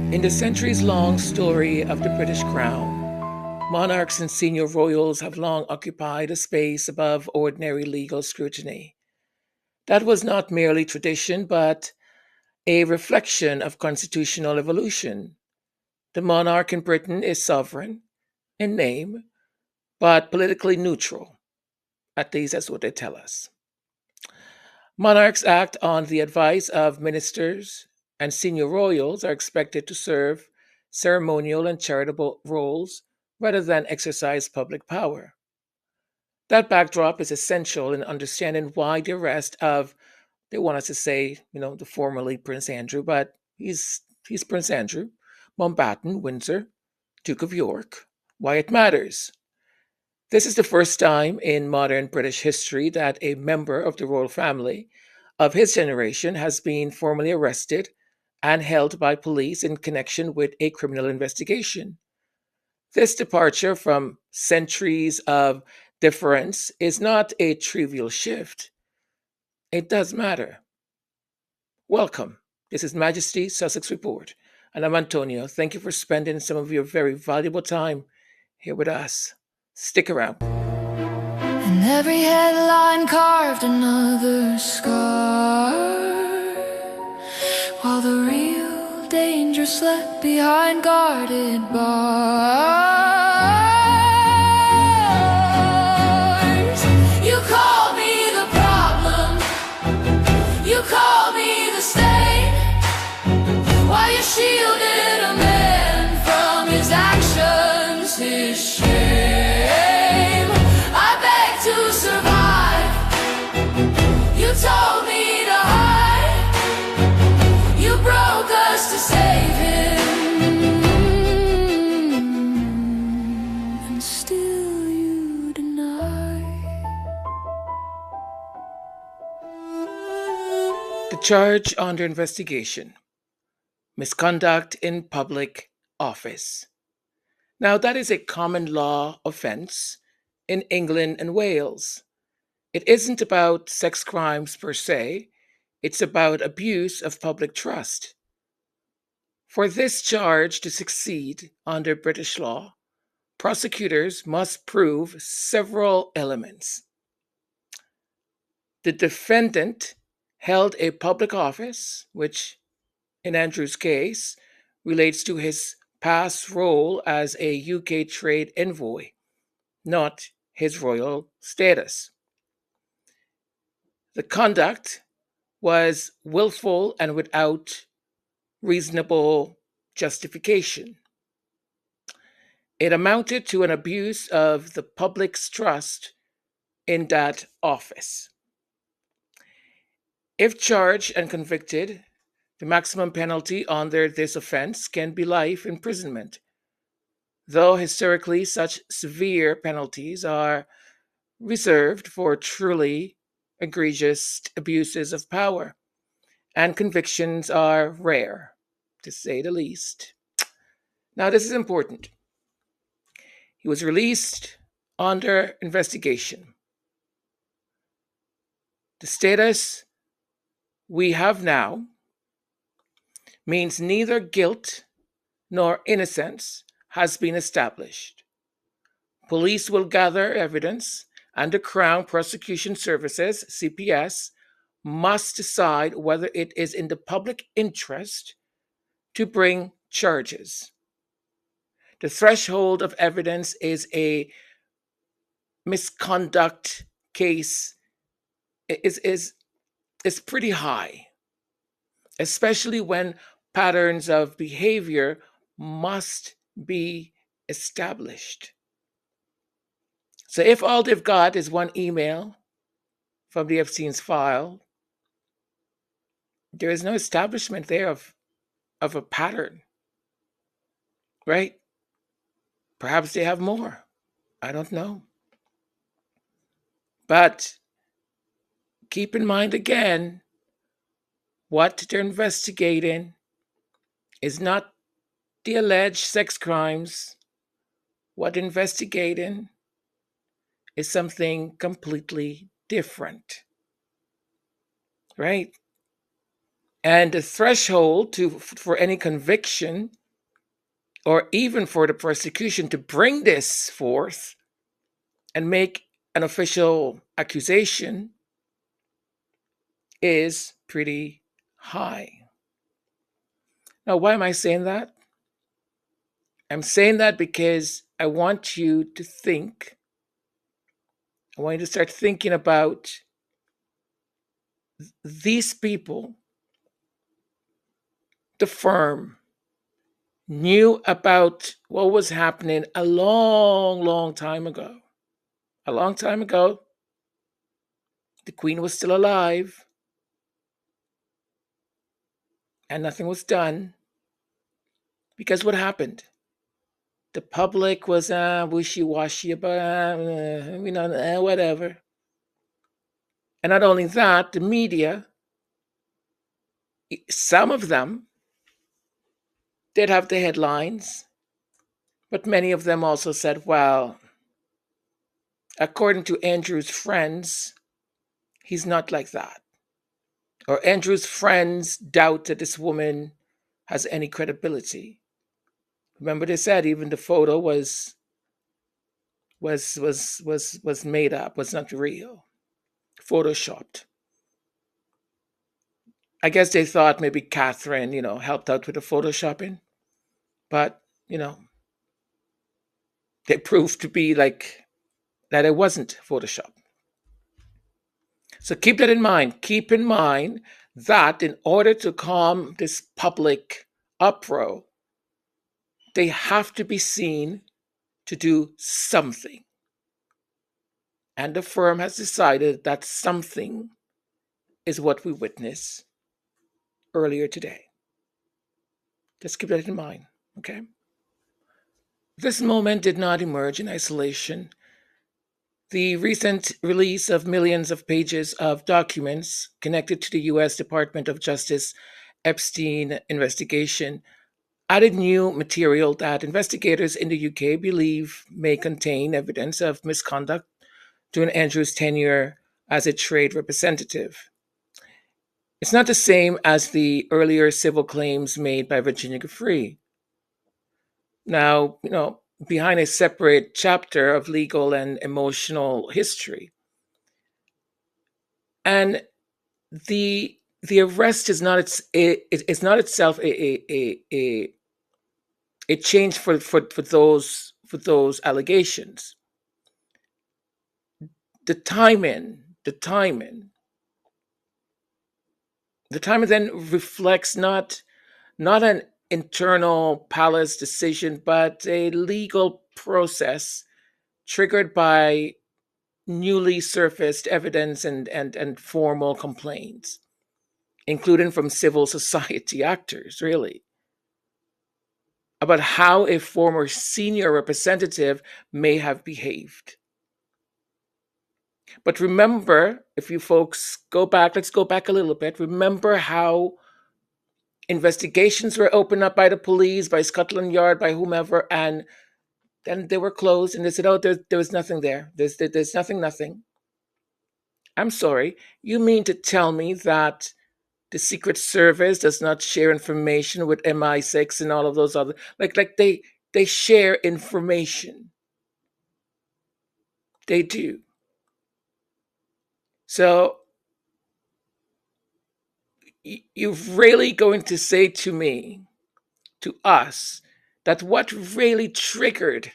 In the centuries-long story of the British Crown, monarchs and senior royals have long occupied a space above ordinary legal scrutiny. That was not merely tradition, but a reflection of constitutional evolution. The monarch in Britain is sovereign in name, but politically neutral. At least that's what they tell us. Monarchs act on the advice of ministers, and senior royals are expected to serve ceremonial and charitable roles rather than exercise public power. That backdrop is essential in understanding why the arrest of, they want us to say, the formerly Prince Andrew, but he's Prince Andrew, Mountbatten, Windsor, Duke of York, why it matters. This is the first time in modern British history that a member of the royal family of his generation has been formally arrested and held by police in connection with a criminal investigation. This departure from centuries of deference is not a trivial shift. It does matter. Welcome. This is Majesty Sussex Report, and I'm Antonio. Thank you for spending some of your very valuable time here with us. Stick around. And every headline carved another scar, while the real danger slept behind guarded bars. You call me the problem, you call me the stain, while you shielded a man from his actions, his shame. I beg to survive, you told me to hide, you broke us to save him, and still you deny. The charge under investigation: misconduct in public office. Now, that is a common law offense in England and Wales. It isn't about sex crimes per se, it's about abuse of public trust. For this charge to succeed under British law, prosecutors must prove several elements. The defendant held a public office, which in Andrew's case relates to his past role as a UK trade envoy, not his royal status. The conduct was willful and without reasonable justification. It amounted to an abuse of the public's trust in that office. If charged and convicted, the maximum penalty under this offense can be life imprisonment, though historically such severe penalties are reserved for truly egregious abuses of power, and convictions are rare, to say the least. Now, this is important. He was released under investigation. The status we have now means neither guilt nor innocence has been established. Police will gather evidence, and the Crown Prosecution Services, CPS, must decide whether it is in the public interest to bring charges. The threshold of evidence is a misconduct case is pretty high, especially when patterns of behavior must be established. So if all they've got is one email from the Epstein's file, there is no establishment there of a pattern, right? Perhaps they have more. I don't know. But keep in mind again, what they're investigating is not the alleged sex crimes. What they're investigating is something completely different, right? And the threshold for any conviction or even for the prosecution to bring this forth and make an official accusation is pretty high. Now, why am I saying that? I'm saying that because I want you to think, I want you to start thinking about these people, the firm, knew about what was happening a long, long time ago. A long time ago, the Queen was still alive and nothing was done because what happened? The public was wishy-washy about, whatever. And not only that, the media, some of them did have the headlines, but many of them also said, well, according to Andrew's friends, he's not like that. Or Andrew's friends doubt that this woman has any credibility. Remember, they said even the photo was made up, was not real, photoshopped. I guess they thought maybe Catherine, helped out with the photoshopping, but they proved to be like that it wasn't Photoshop. So keep that in mind. Keep in mind that in order to calm this public uproar, they have to be seen to do something. And the firm has decided that something is what we witnessed earlier today. Just keep that in mind, okay? This moment did not emerge in isolation. The recent release of millions of pages of documents connected to the U.S. Department of Justice Epstein investigation added new material that investigators in the UK believe may contain evidence of misconduct during Andrew's tenure as a trade representative. It's not the same as the earlier civil claims made by Virginia Giuffre. Now, behind a separate chapter of legal and emotional history. And the arrest is not it's not itself a change for those allegations. The timing then reflects not an internal palace decision, but a legal process triggered by newly surfaced evidence and formal complaints, including from civil society actors, really, about how a former senior representative may have behaved. But remember, if you folks let's go back a little bit. Remember how investigations were opened up by the police, by Scotland Yard, by whomever, and then they were closed, and they said, "Oh, there was nothing there. There's nothing." I'm sorry. You mean to tell me that the Secret Service does not share information with MI6 and all of those other like they share information. They do. So you're really going to say to me, to us, that what really triggered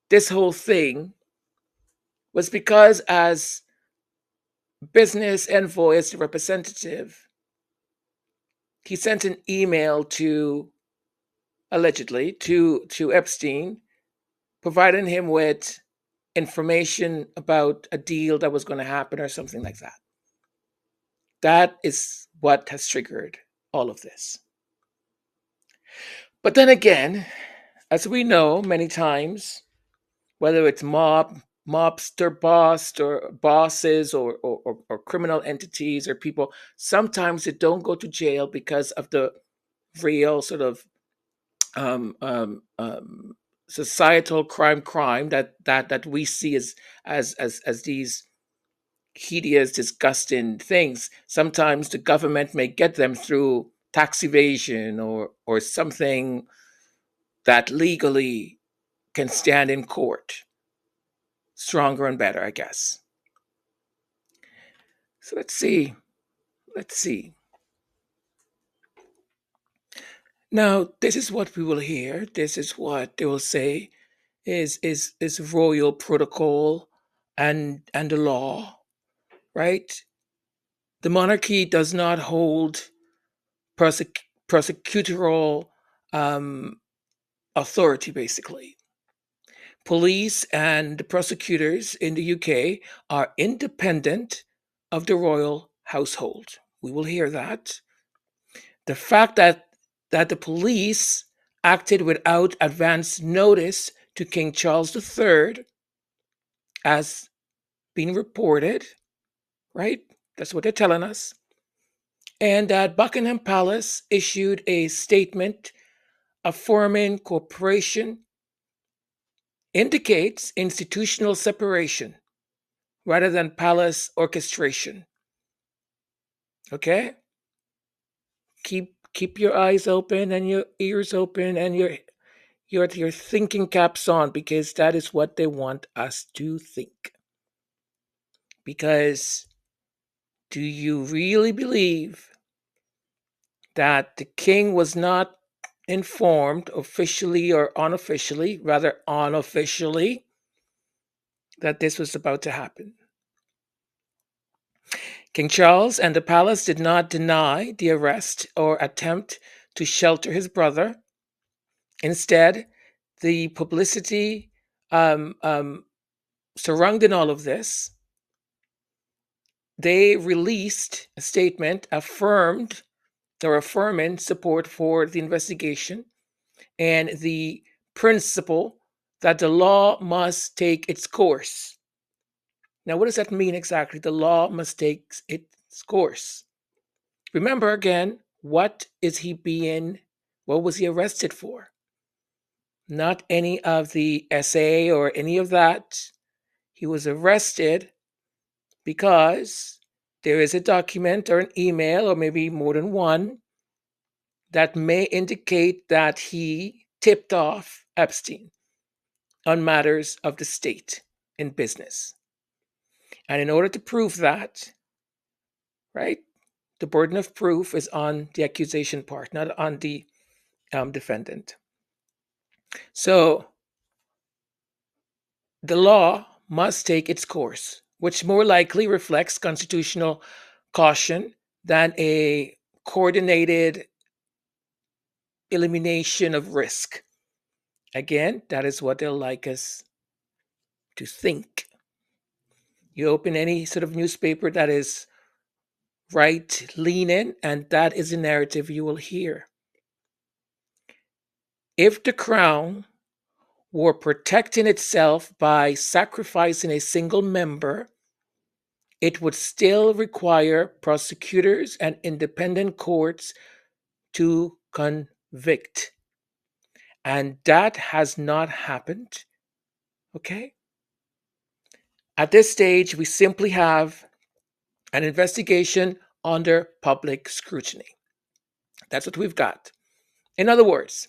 this whole thing was because as business envoy, as the representative, he sent an email to allegedly to Epstein, providing him with information about a deal that was going to happen or something like that. That is what has triggered all of this. But then again, as we know many times, whether it's mobster boss or bosses or criminal entities or people, sometimes they don't go to jail because of the real sort of um, um, um, societal crime that we see as these hideous, disgusting things. Sometimes the government may get them through tax evasion or something that legally can stand in court. Stronger and better, I guess. So let's see. Let's see. Now, this is what we will hear. This is what they will say is royal protocol and the law, right? The monarchy does not hold prosecutorial authority, basically. Police and the prosecutors in the UK are independent of the royal household. We will hear that. The fact that the police acted without advance notice to King Charles III, as being reported, right? That's what they're telling us. And that Buckingham Palace issued a statement affirming cooperation indicates institutional separation rather than palace orchestration. Okay? Keep your eyes open and your ears open and your thinking caps on, because that is what they want us to think. Because do you really believe that the king was not informed officially or unofficially, rather unofficially, that this was about to happen? King Charles and the palace did not deny the arrest or attempt to shelter his brother. Instead, the publicity surrounding all of this, they released a statement affirming support for the investigation and the principle that the law must take its course. Now, what does that mean exactly? The law must take its course. Remember again, what was he arrested for? Not any of the SA or any of that. He was arrested because there is a document or an email, or maybe more than one, that may indicate that he tipped off Epstein on matters of the state in business. And in order to prove that, right, the burden of proof is on the accusation part, not on the defendant. So the law must take its course, which more likely reflects constitutional caution than a coordinated elimination of risk. Again, that is what they'll like us to think. You open any sort of newspaper that is right leaning, and that is the narrative you will hear. If the crown were protecting itself by sacrificing a single member, it would still require prosecutors and independent courts to convict. And that has not happened. Okay? At this stage, we simply have an investigation under public scrutiny. That's what we've got. In other words,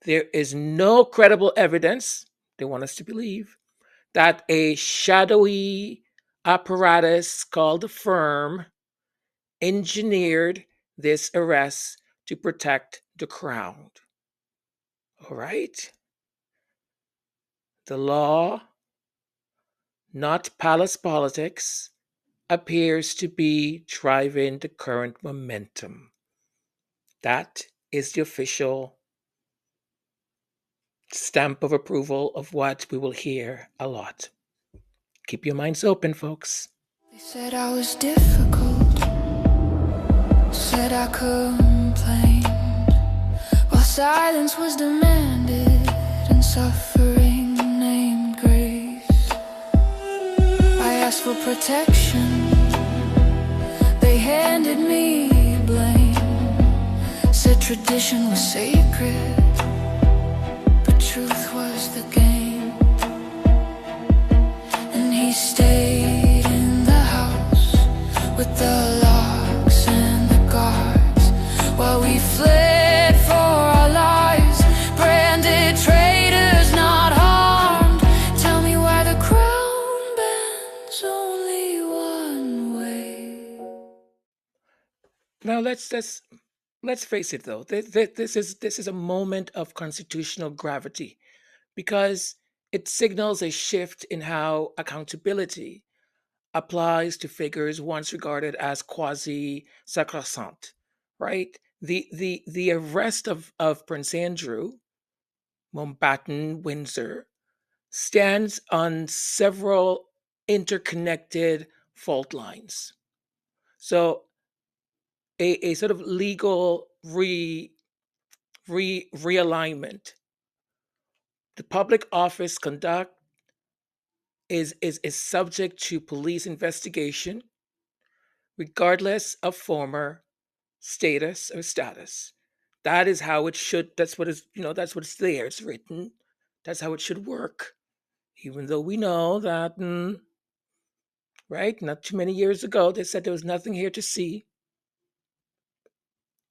there is no credible evidence, they want us to believe, that a shadowy apparatus called the firm engineered this arrest to protect the crown. All right? The law, not palace politics, appears to be driving the current momentum. That is the official stamp of approval of what we will hear a lot. Keep your minds open, folks. They said I was difficult, said I complained, while silence was demanded and suffering named grace. I asked for protection, they handed me blame, said tradition was sacred, but truth was the game. And he stayed in the locks and the guards while we fled for our lives. Branded traitors not harmed. Tell me why the crown bends only one way. Now let's face it, though. This is a moment of constitutional gravity because it signals a shift in how accountability applies to figures once regarded as quasi sacrosanct. Right? The arrest of Prince Andrew, Mountbatten, Windsor, stands on several interconnected fault lines. So a sort of legal realignment. The public office conduct is subject to police investigation, regardless of former status or status. That is how it should. That's what is that's what's there. It's written. That's how it should work. Even though we know that, right, not too many years ago, they said there was nothing here to see.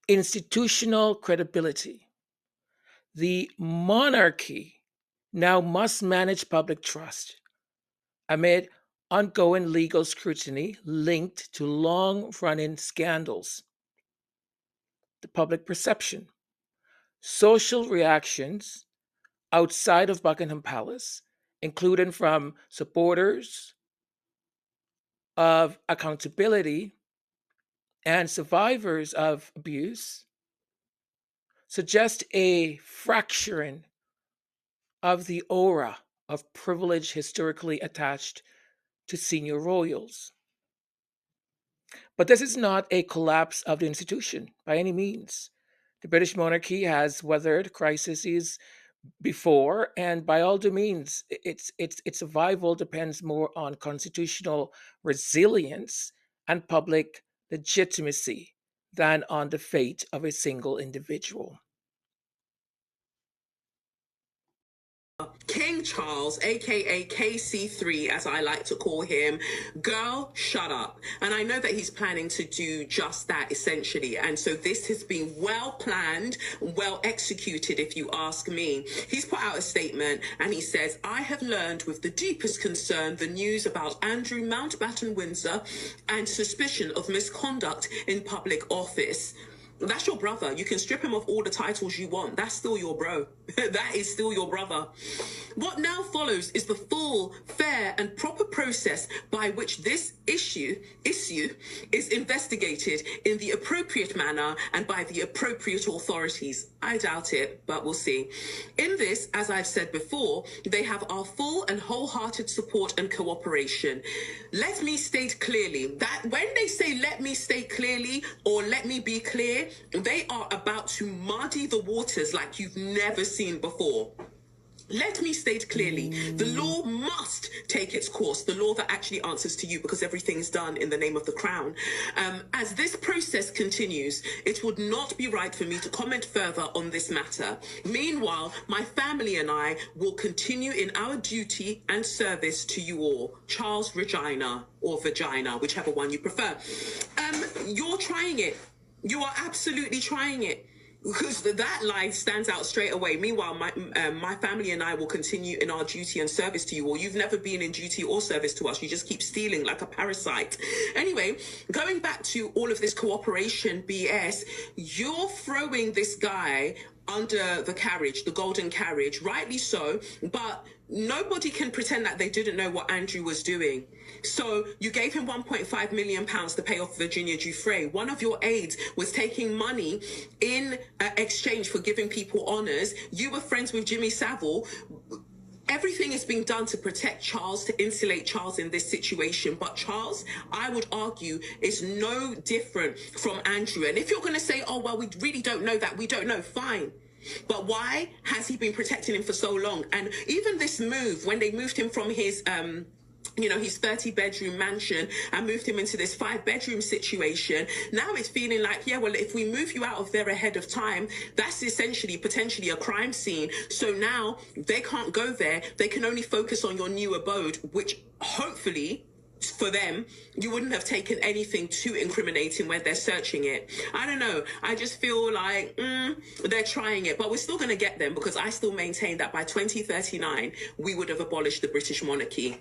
Institutional credibility. The monarchy now must manage public trust amid ongoing legal scrutiny linked to long running scandals. The public perception, social reactions outside of Buckingham Palace, including from supporters of accountability and survivors of abuse, suggest a fracturing of the aura of privilege historically attached to senior royals. But this is not a collapse of the institution by any means. The British monarchy has weathered crises before, and by all means, its survival depends more on constitutional resilience and public legitimacy than on the fate of a single individual. King Charles, aka KC3, as I like to call him, girl, shut up. And I know that he's planning to do just that, essentially. And so this has been well planned, well executed, if you ask me. He's put out a statement and he says, I have learned with the deepest concern the news about Andrew Mountbatten Windsor and suspicion of misconduct in public office. That's your brother. You can strip him of all the titles you want. That's still your bro. That is still your brother. What now follows is the full, fair and proper process by which this issue is investigated in the appropriate manner and by the appropriate authorities. I doubt it, but we'll see. In this, as I've said before, they have our full and wholehearted support and cooperation. Let me state clearly that when they say let me state clearly or let me be clear, they are about to muddy the waters like you've never seen before. Let me state clearly, the law must take its course, the law that actually answers to you, because everything's done in the name of the crown. As this process continues, it would not be right for me to comment further on this matter. Meanwhile, my family and I will continue in our duty and service to you all. Charles Regina, or Vagina, whichever one you prefer. You're trying it. You are absolutely trying it. Because that line stands out straight away. Meanwhile, my family and I will continue in our duty and service to you all. You've never been in duty or service to us. You just keep stealing like a parasite. Anyway, going back to all of this cooperation BS, you're throwing this guy under the carriage, the golden carriage, rightly so, but nobody can pretend that they didn't know what Andrew was doing. So you gave him £1.5 million to pay off Virginia Giuffre. One of your aides was taking money in exchange for giving people honours. You were friends with Jimmy Savile. Everything is being done to protect Charles, to insulate Charles in this situation. But Charles, I would argue, is no different from Andrew. And if you're going to say, oh, well, we really don't know that, we don't know, fine. But why has he been protecting him for so long? And even this move, when they moved him from his his 30-bedroom mansion and moved him into this 5-bedroom situation. Now it's feeling like, yeah, well, if we move you out of there ahead of time, that's essentially potentially a crime scene. So now they can't go there. They can only focus on your new abode, which hopefully for them, you wouldn't have taken anything too incriminating when they're searching it. I don't know. I just feel like they're trying it, but we're still going to get them, because I still maintain that by 2039, we would have abolished the British monarchy.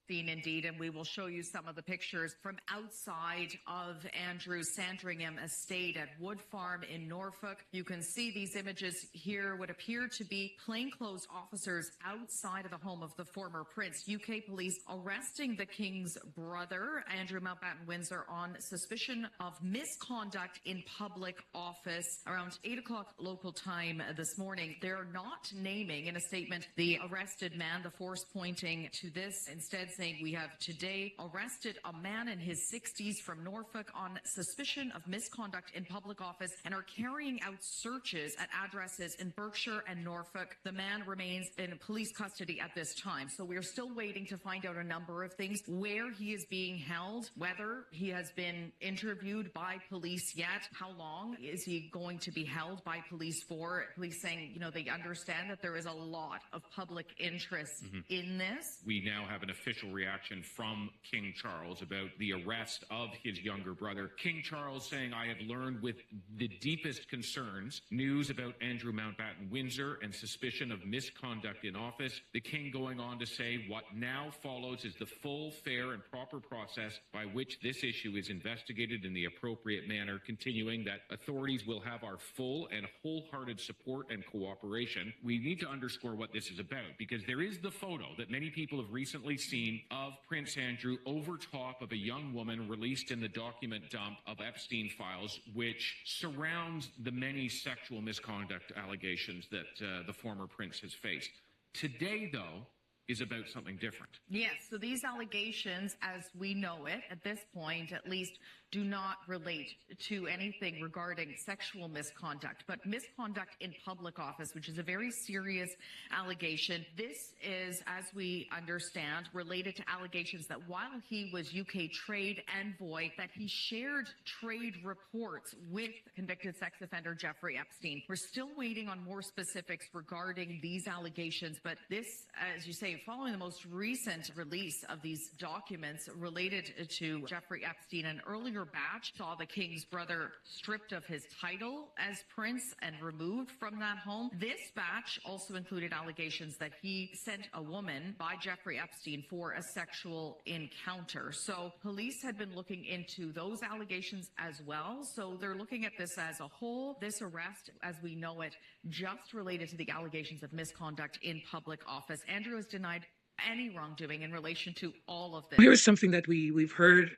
Indeed, and we will show you some of the pictures from outside of Andrew's Sandringham estate at Wood Farm in Norfolk. You can see these images here, what appear to be plainclothes officers outside of the home of the former prince. UK police arresting the king's brother, Andrew Mountbatten Windsor, on suspicion of misconduct in public office around 8 o'clock local time this morning. They're not naming in a statement the arrested man, the force pointing to this, instead saying, we have today arrested a man in his 60s from Norfolk on suspicion of misconduct in public office and are carrying out searches at addresses in Berkshire and Norfolk. The man remains in police custody at this time. So we're still waiting to find out a number of things, where he is being held, whether he has been interviewed by police yet, how long is he going to be held by police for. Police saying, you know, they understand that there is a lot of public interest in this. We now have an official reaction from King Charles about the arrest of his younger brother. King Charles saying, I have learned with the deepest concerns news about Andrew Mountbatten Windsor and suspicion of misconduct in office. The king going on to say what now follows is the full, fair and proper process by which this issue is investigated in the appropriate manner, continuing that authorities will have our full and wholehearted support and cooperation. We need to underscore what this is about, because there is the photo that many people have recently seen of Prince Andrew over top of a young woman released in the document dump of Epstein files, which surrounds the many sexual misconduct allegations that the former prince has faced. Today, though, is about something different. Yes, so these allegations, as we know it, at this point at least, do not relate to anything regarding sexual misconduct, but misconduct in public office, which is a very serious allegation. This is, as we understand, related to allegations that while he was UK trade envoy, that he shared trade reports with convicted sex offender Jeffrey Epstein. We're still waiting on more specifics regarding these allegations, but this, as you say, following the most recent release of these documents related to Jeffrey Epstein, an earlier batch saw the king's brother stripped of his title as prince and removed from that home. This batch also included allegations that he sent a woman by Jeffrey Epstein for a sexual encounter. So police had been looking into those allegations as well. So they're looking at this as a whole. This arrest, as we know it, just related to the allegations of misconduct in public office. Andrew has denied any wrongdoing in relation to all of this. Here's something that we've heard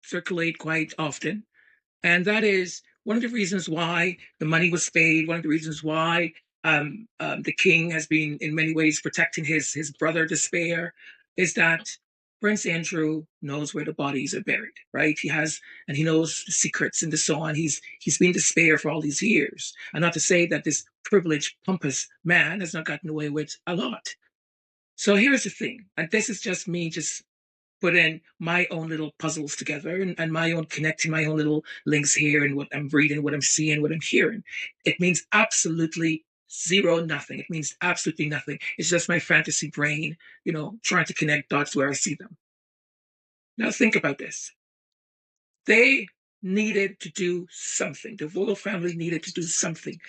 circulate quite often, and that is one of the reasons why the money was paid, one of the reasons why the king has been in many ways protecting his brother to spare, is that Prince Andrew knows where the bodies are buried, right? He knows the secrets and so on. He's been to spare for all these years. And not to say that this privileged, pompous man has not gotten away with a lot. So here's the thing, and this is just me just putting my own little puzzles together and my own connecting my own little links here and what I'm reading, what I'm seeing, what I'm hearing. It means absolutely zero, nothing. It means absolutely nothing. It's just my fantasy brain, trying to connect dots where I see them. Now think about this. They needed to do something. The royal family needed to do something.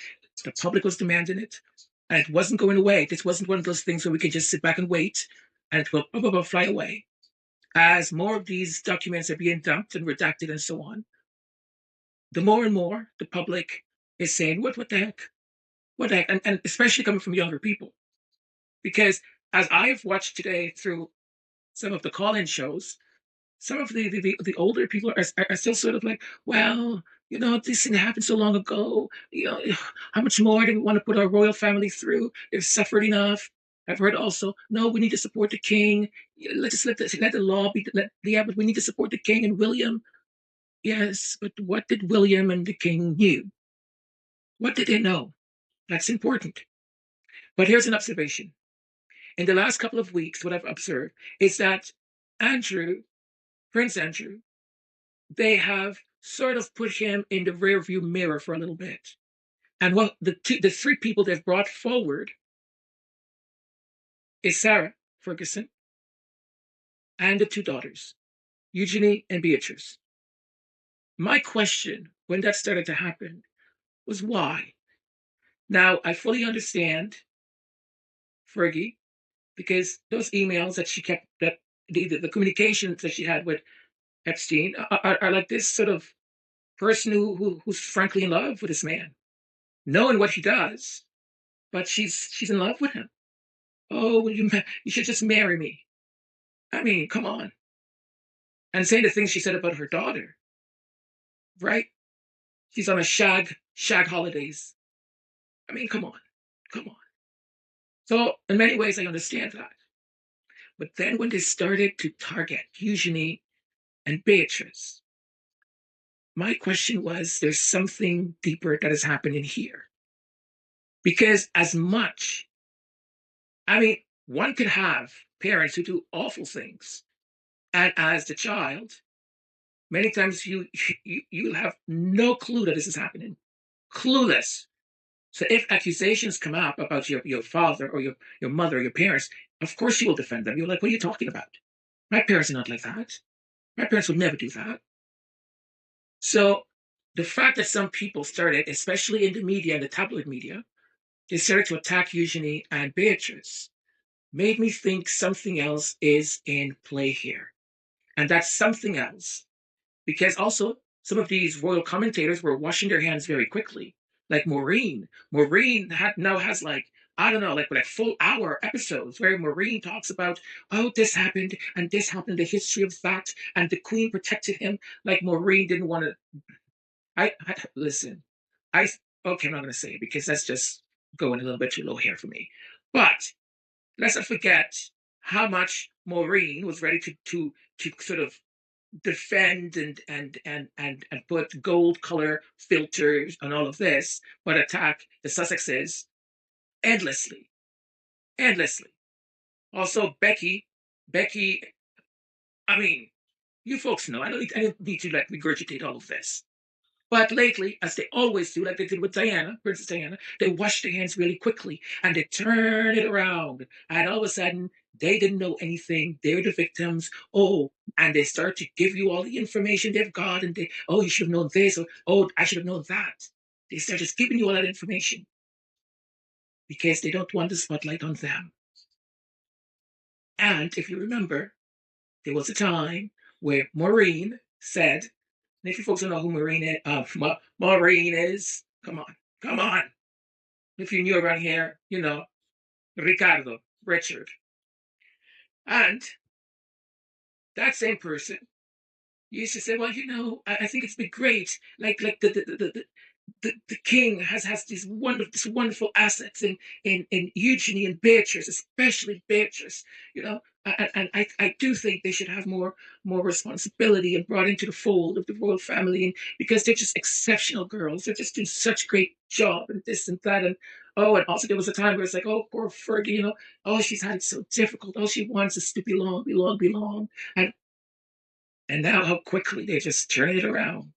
The public was demanding it, and it wasn't going away. This wasn't one of those things where we can just sit back and wait and it will fly away. As more of these documents are being dumped and redacted and so on, the more and more the public is saying, what the heck? What the heck? And especially coming from younger people. Because as I've watched today through some of the call-in shows, some of the older people are still sort of like, well, this thing happened so long ago. How much more do we want to put our royal family through? They've suffered enough. I've heard also, no, we need to support the king. Let the law be. But we need to support the king and William. Yes, but what did William and the king knew? What did they know? That's important. But here's an observation. In the last couple of weeks, what I've observed is that Prince Andrew, they have sort of put him in the rearview mirror for a little bit. And what the three people they've brought forward is Sarah Ferguson, and the two daughters, Eugenie and Beatrice. My question when that started to happen was why? Now, I fully understand Fergie because those emails that she kept, that the communications that she had with Epstein are like this sort of person who's frankly in love with this man, knowing what he does, but she's in love with him. Oh, you should just marry me. I mean, come on. And saying the things she said about her daughter, right? She's on a shag holidays. I mean, come on, come on. So in many ways, I understand that. But then when they started to target Eugenie and Beatrice, my question was, there's something deeper that is happening here. Because as much, I mean, one could have parents who do awful things, and as the child, many times you'll have no clue that this is happening, clueless. So if accusations come up about your father or your mother or your parents, of course you will defend them. You're like, what are you talking about? My parents are not like that. My parents would never do that. So the fact that some people started, especially in the media and the tabloid media, they started to attack Eugenie and Beatrice, made me think something else is in play here. And that's something else. Because also, some of these royal commentators were washing their hands very quickly. Like Maureen. Maureen now has like, I don't know, like full hour episodes where Maureen talks about, oh, this happened and this happened, the history of that, and the Queen protected him. Like Maureen didn't want to. I listen. I okay, I'm not going to say it because that's just going a little bit too low here for me. But let's not forget how much Maureen was ready to sort of defend and put gold color filters on all of this, but attack the Sussexes endlessly, endlessly. Also, Becky. I mean, you folks know. I don't need to like regurgitate all of this. But lately, as they always do, like they did with Diana, Princess Diana, they wash their hands really quickly and they turn it around. And all of a sudden, they didn't know anything. They're the victims. Oh, and they start to give you all the information they've got. And oh, you should have known this. Or, oh, I should have known that. They start just giving you all that information because they don't want the spotlight on them. And if you remember, there was a time where Maureen said, and if you folks don't know who Maureen is, come on, come on. If you're new around here, you know, Ricardo, Richard. And that same person used to say, well, you know, I think it's been great. Like the king has these wonderful assets in Eugenie and Beatrice, especially Beatrice, you know. And I do think they should have more responsibility and brought into the fold of the royal family, and because they're just exceptional girls, they're just doing such a great job and this and that, and oh, and also there was a time where it's like, oh, poor Fergie, you know, oh, she's had it so difficult, all she wants is to belong, and now how quickly they just turn it around.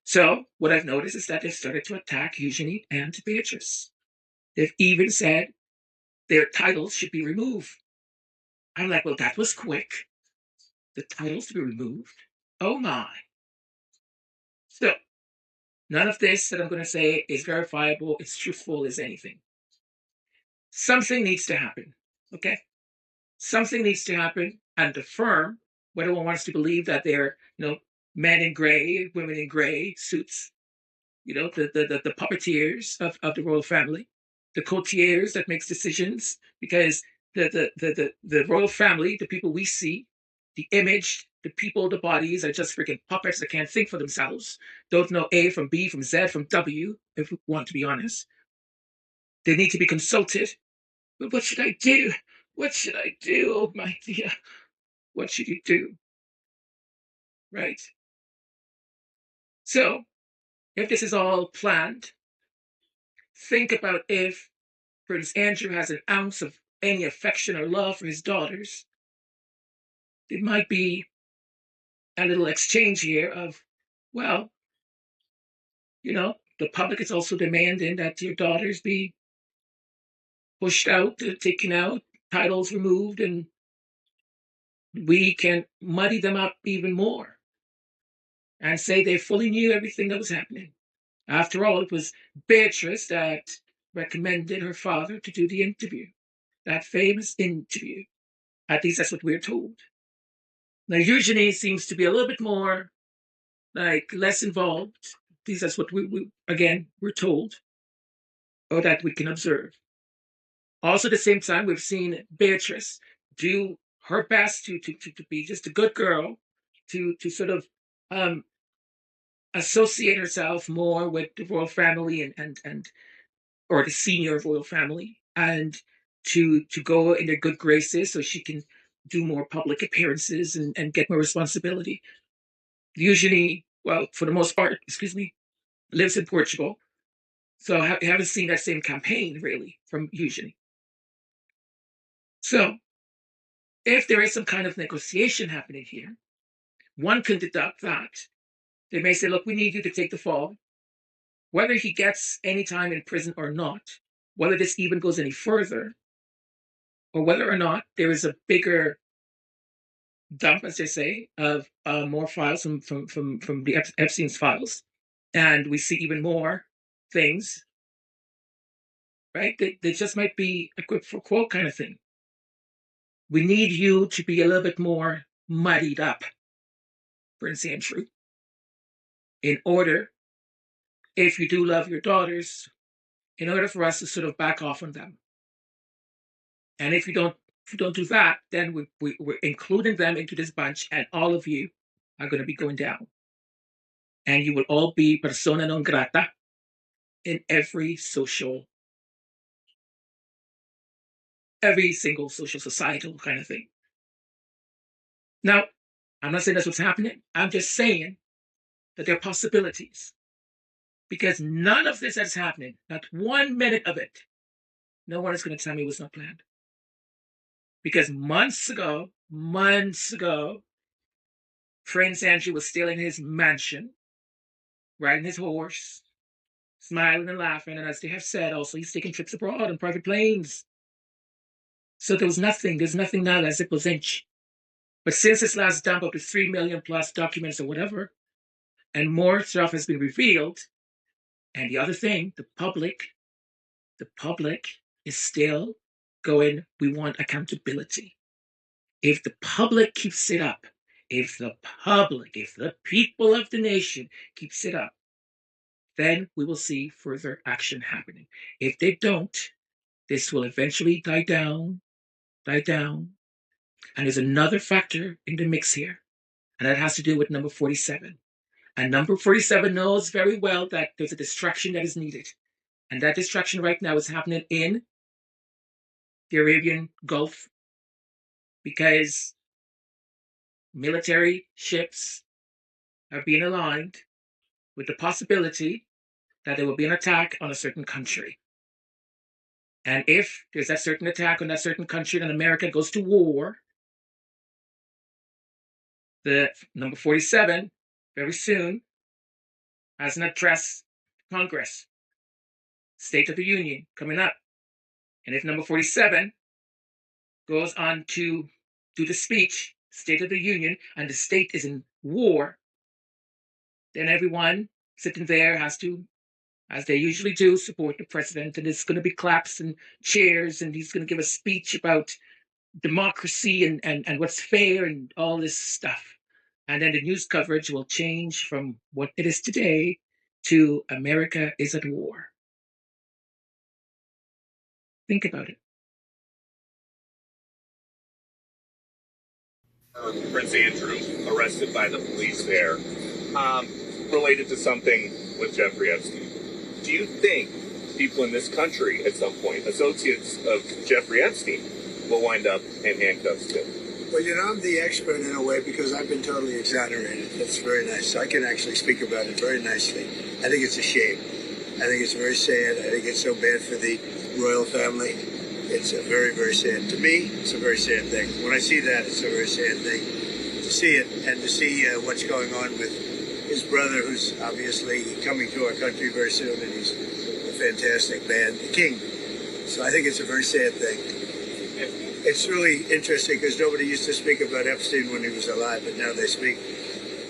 So what I've noticed is that they've started to attack Eugenie and Beatrice. They've even said their titles should be removed. I'm like, well, that was quick. The titles to be removed? Oh my. So none of this that I'm going to say is verifiable, it's truthful as anything. Something needs to happen, okay? Something needs to happen, and the firm, whether one wants to believe that they're, you know, men in gray, women in gray suits, you know, the puppeteers of the royal family, the courtiers that makes decisions, because the royal family, the people we see, the image, the people, the bodies are just freaking puppets that can't think for themselves, don't know A from B from Z from W, if we want to be honest. They need to be consulted. But what should I do? What should I do? Oh my dear. What should you do? Right. So, if this is all planned, think about if Prince Andrew has an ounce of any affection or love for his daughters. There might be a little exchange here of, well, you know, the public is also demanding that your daughters be pushed out, taken out, titles removed, and we can muddy them up even more and say they fully knew everything that was happening. After all, it was Beatrice that recommended her father to do the interview, that famous interview. At least that's what we're told. Now, Eugenie seems to be a little bit more, like, less involved. At least that's what we're told, or that we can observe. Also, at the same time, we've seen Beatrice do her best to be just a good girl, to sort of associate herself more with the royal family and or the senior royal family, and to go in their good graces so she can do more public appearances and get more responsibility. Usually, well, for the most part, lives in Portugal. So I haven't seen that same campaign really from Eugenie. So if there is some kind of negotiation happening here, one can deduct that they may say, look, we need you to take the fall. Whether he gets any time in prison or not, whether this even goes any further, or whether or not there is a bigger dump, as they say, of more files from the Epstein's files, and we see even more things, right? They just might be a quid for quo kind of thing. We need you to be a little bit more muddied up, Prince Andrew, in order, if you do love your daughters, in order for us to sort of back off on them. And if you don't do that, then we're including them into this bunch, and all of you are going to be going down. And you will all be persona non grata in every single social societal kind of thing. Now, I'm not saying that's what's happening. I'm just saying that there are possibilities. Because none of this that's happening, not 1 minute of it, no one is going to tell me it was not planned. Because months ago, Prince Andrew was still in his mansion, riding his horse, smiling and laughing. And as they have said, also, he's taking trips abroad on private planes. So there's nothing now that's imposente. But since this last dump of the 3 million plus documents or whatever, and more stuff has been revealed, and the other thing, the public is still going, we want accountability. If the public keeps it up, if the people of the nation keeps it up, then we will see further action happening. If they don't, this will eventually die down. And there's another factor in the mix here, and that has to do with number 47. And number 47 knows very well that there's a distraction that is needed. And that distraction right now is happening in the Arabian Gulf, because military ships are being aligned with the possibility that there will be an attack on a certain country. And if there's that certain attack on that certain country and America goes to war, the number 47 very soon has an address to Congress, State of the Union coming up. And if number 47 goes on to do the speech, State of the Union, and the state is in war, then everyone sitting there has to, as they usually do, support the president. And there's going to be claps and cheers, and he's going to give a speech about democracy and what's fair and all this stuff. And then the news coverage will change from what it is today to America is at war. Think about it. Prince Andrew arrested by the police there, related to something with Jeffrey Epstein. Do you think people in this country at some point, associates of Jeffrey Epstein, will wind up in handcuffs too? Well, I'm the expert in a way because I've been totally exonerated. That's very nice. So I can actually speak about it very nicely. I think it's a shame. I think it's very sad. I think it's so bad for the royal family. It's a very, very sad. To me, it's a very sad thing. When I see that, it's a very sad thing to see it and to see what's going on with his brother, who's obviously coming to our country very soon, and he's a fantastic man, the king. So I think it's a very sad thing. It's really interesting because nobody used to speak about Epstein when he was alive, but now they speak.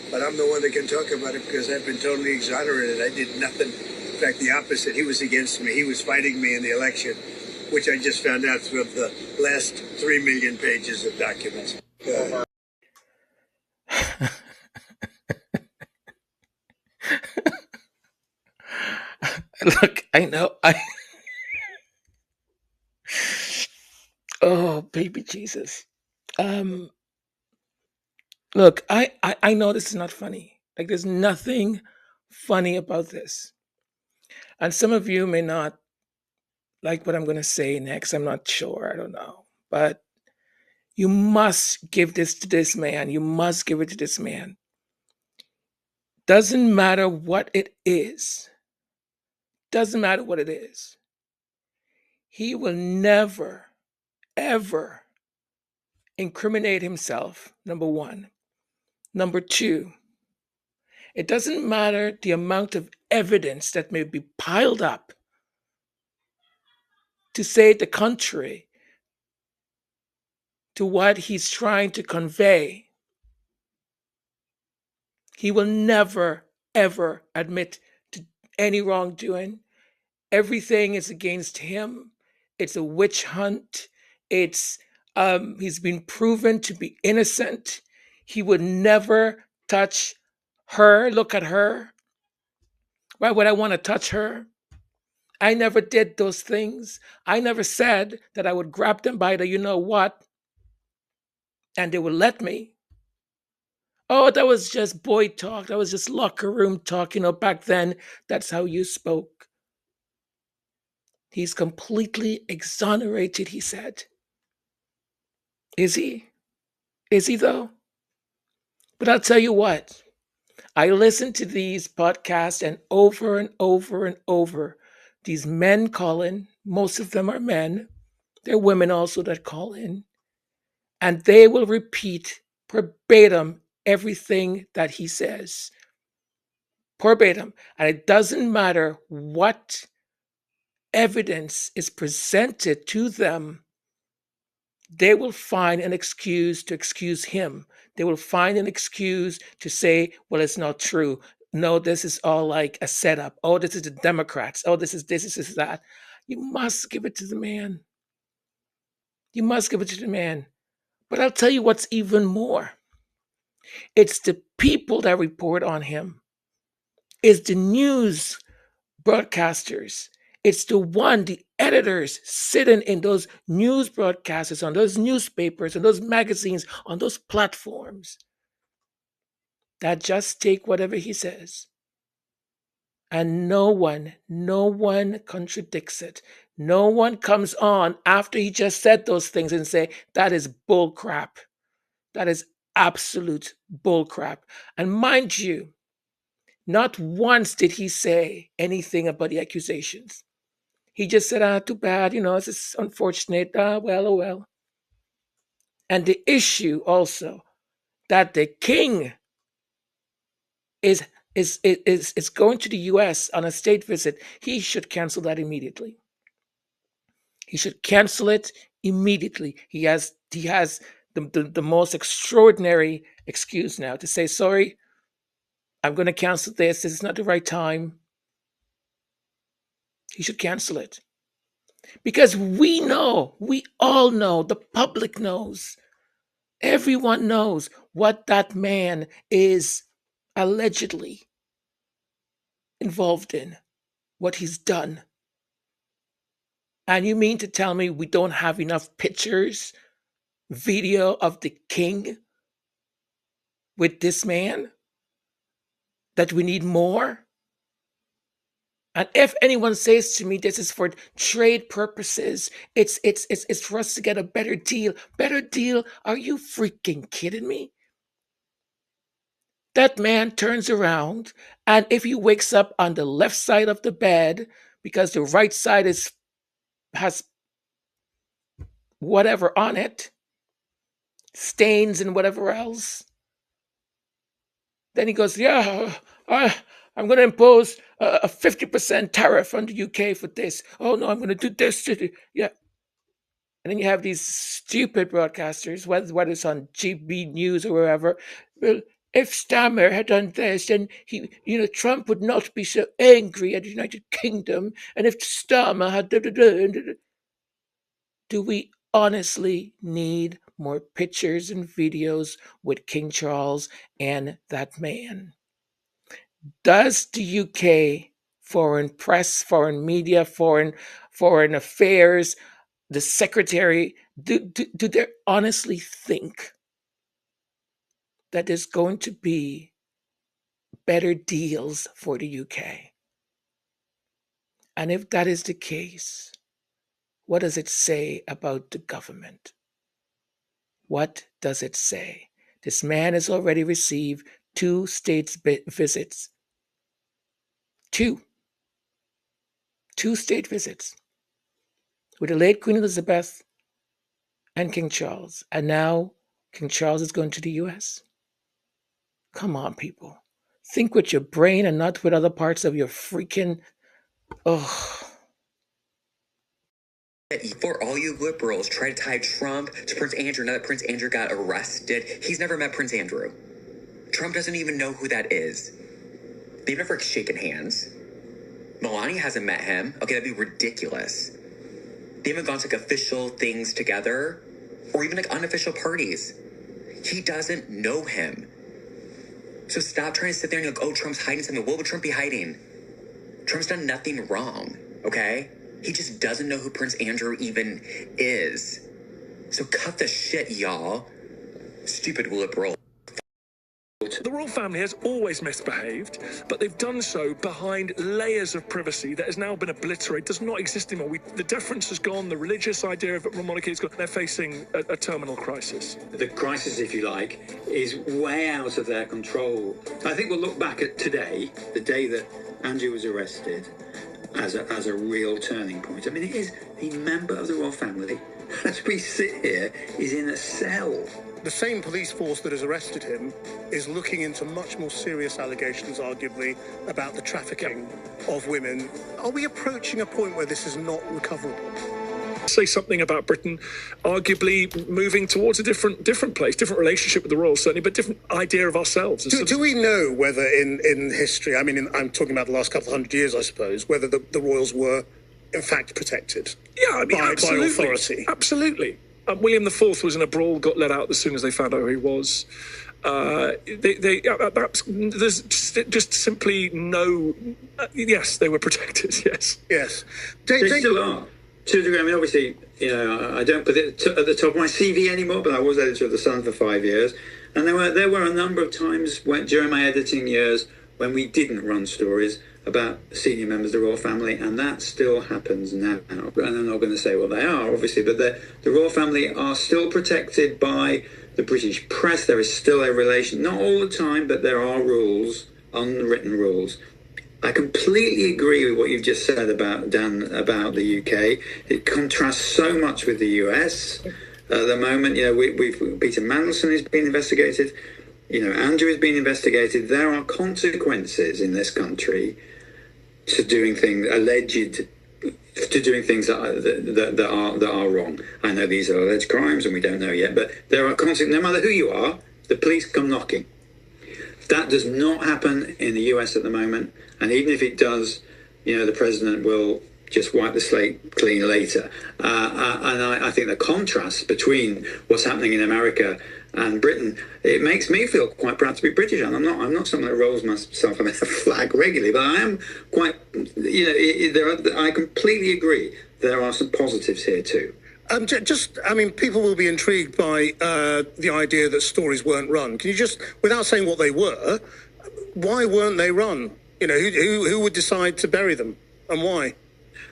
But I'm the one that can talk about it because I've been totally exonerated. I did nothing. In fact, the opposite. He was against me. He was fighting me in the election, which I just found out through the last 3 million pages of documents. Look, I know. Oh, baby Jesus. Look, I know this is not funny. Like, there's nothing funny about this. And some of you may not like what I'm going to say next. I'm not sure. I don't know. But you must give this to this man. You must give it to this man. Doesn't matter what it is. Doesn't matter what it is. He will never, ever incriminate himself, number one. Number two, it doesn't matter the amount of evidence that may be piled up to say the contrary to what he's trying to convey. He will never, ever admit to any wrongdoing. Everything is against him. It's a witch hunt. It's he's been proven to be innocent. He would never touch her. Look at her. Why would I want to touch her? I never did those things. I never said that I would grab them by the you know what, and they would let me. Oh, that was just boy talk. That was just locker room talk. Back then, that's how you spoke. He's completely exonerated, he said. Is he? Is he, though? But I'll tell you what. I listen to these podcasts, and over and over and over, these men call in. Most of them are men. There are women also that call in. And they will repeat verbatim everything that he says. Verbatim. And it doesn't matter what evidence is presented to them, they will find an excuse to excuse him. They will find an excuse to say, well, it's not true. No, this is all like a setup. Oh, this is the Democrats. Oh, this is that. You must give it to the man. You must give it to the man. But I'll tell you what's even more. It's the people that report on him. It's the news broadcasters. It's the editors sitting in those news broadcasters, on those newspapers, on those magazines, on those platforms that just take whatever he says. And no one contradicts it. No one comes on after he just said those things and say, that is bull crap. That is absolute bull crap. And mind you, not once did he say anything about the accusations. He just said, too bad, it's unfortunate. Well, oh well. And the issue also that the king is going to the US on a state visit, he should cancel that immediately. He should cancel it immediately. He has the most extraordinary excuse now to say, sorry, I'm going to cancel this. This is not the right time. He should cancel it. Because we all know, the public knows, everyone knows what that man is allegedly involved in, what he's done. And you mean to tell me we don't have enough pictures, video of the king with this man? That we need more? And if anyone says to me this is for trade purposes, it's for us to get a better deal. Better deal? Are you freaking kidding me? That man turns around, and if he wakes up on the left side of the bed, because the right side has whatever on it, stains and whatever else, then he goes, yeah, I'm going to impose a 50% tariff on the UK for this. Oh, no, I'm going to do this. Yeah. And then you have these stupid broadcasters, whether it's on GB News or wherever. Well, if Stammer had done this, then Trump would not be so angry at the United Kingdom. And if Stammer had do we honestly need more pictures and videos with King Charles and that man? Does the UK foreign press, foreign media, foreign affairs, the secretary, do they honestly think that there's going to be better deals for the UK? And if that is the case, what does it say about the government? What does it say? This man has already received 2 state visits. 2 state visits with the late Queen Elizabeth and King Charles. And now King Charles is going to the US. Come on, people. Think with your brain and not with other parts of your freaking... Oh. For all you liberals try to tie Trump to Prince Andrew, now that Prince Andrew got arrested, he's never met Prince Andrew. Trump doesn't even know who that is. They've never shaken hands. Melania hasn't met him. Okay, that'd be ridiculous. They haven't gone to like official things together or even like unofficial parties. He doesn't know him. So stop trying to sit there and you're like, oh, Trump's hiding something. What would Trump be hiding? Trump's done nothing wrong, okay? He just doesn't know who Prince Andrew even is. So cut the shit, y'all. Stupid liberal. The royal family has always misbehaved, but they've done so behind layers of privacy that has now been obliterated, does not exist anymore. The deference has gone, the religious idea of monarchy has gone. They're facing a terminal crisis. The crisis, if you like, is way out of their control. I think we'll look back at today, the day that Andrew was arrested, as a real turning point. I mean, it is a member of the royal family, as we sit here, is in a cell. The same police force that has arrested him is looking into much more serious allegations, arguably, about the trafficking of women. Are we approaching a point where this is not recoverable? Say something about Britain arguably moving towards a different place, different relationship with the royals, certainly, but different idea of ourselves. Do we know whether in history, I mean, I'm talking about the last couple of hundred years, I suppose, whether the royals were, in fact, protected by authority? Absolutely. William IV was in a brawl, got let out as soon as they found out who he was. There's just simply no... yes, they were protected, yes. Yes. They still are. To a degree, I mean, obviously, I don't put it at the top of my CV anymore, but I was editor of The Sun for 5 years. And there were a number of times during my editing years when we didn't run stories about senior members of the royal family, and that still happens now. And I'm not going to say what they are, obviously, but the royal family are still protected by the British press. There is still a relation, not all the time, but there are rules, unwritten rules. I completely agree with what you've just said about Dan, about the UK. It contrasts so much with the US at the moment. We've Peter Mandelson is being investigated. Andrew is being investigated. There are consequences in this country to doing things that are wrong. I know these are alleged crimes, and we don't know yet, but there are consequences. No matter who you are, the police come knocking. That does not happen in the US at the moment, and even if it does, the president will just wipe the slate clean later. And I think the contrast between what's happening in America and Britain, it makes me feel quite proud to be British. And I'm not someone that rolls myself on a flag regularly, but I am quite, I completely agree. There are some positives here too. People will be intrigued by the idea that stories weren't run. Can you just, without saying what they were, why weren't they run? Who would decide to bury them, and why?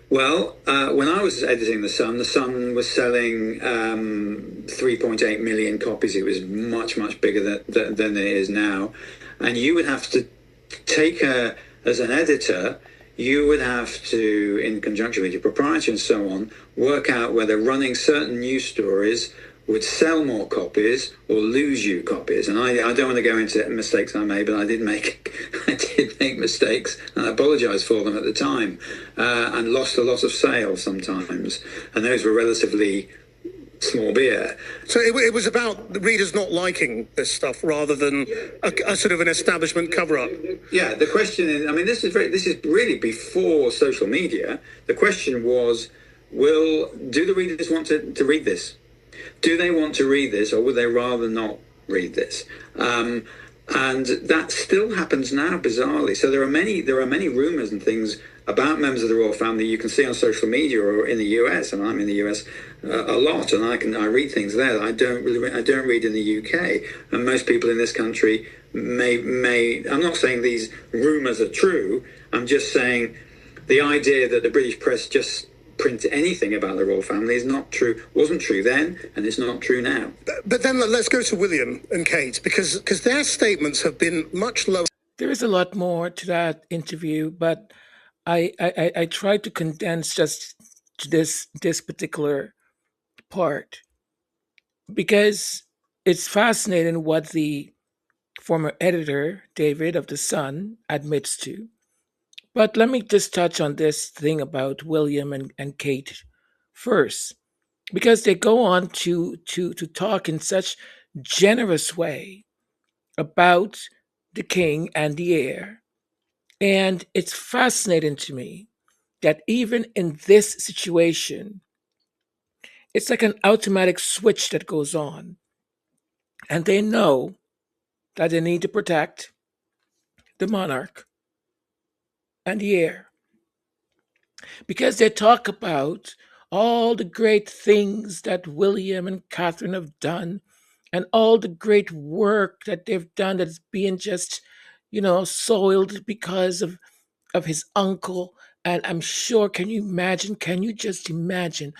Well, when I was editing The Sun was selling 3.8 million copies. It was much, much bigger than it is now. And you would have to take as an editor, you would have to, in conjunction with your proprietor and so on, work out whether running certain news stories would sell more copies or lose you copies. And I don't want to go into mistakes I made, but I did make mistakes, and I apologise for them at the time, and lost a lot of sales sometimes. And those were relatively small beer. So it was about the readers not liking this stuff rather than a sort of an establishment cover-up. Yeah, the question is, I mean, this is really before social media. The question was, do the readers want to read this? Do they want to read this, or would they rather not read this? And that still happens now, bizarrely. So there are many rumors and things about members of the royal family you can see on social media or in the US, and I'm in the US a lot, and I read things there that I don't read in the UK. And most people in this country may I'm not saying these rumors are true. I'm just saying the idea that the British press just print anything about the royal family is not true. Wasn't true then, and it's not true now. But then let's go to William and Kate, because their statements have been much lower. There is a lot more to that interview, but I tried to condense just to this particular part because it's fascinating what the former editor David of the Sun admits to. But let me just touch on this thing about William and Kate first, because they go on to talk in such generous way about the king and the heir. And it's fascinating to me that even in this situation, it's like an automatic switch that goes on. And they know that they need to protect the monarch and the heir. Because they talk about all the great things that William and Catherine have done and all the great work that they've done that's being just, soiled because of his uncle. And I'm sure, can you just imagine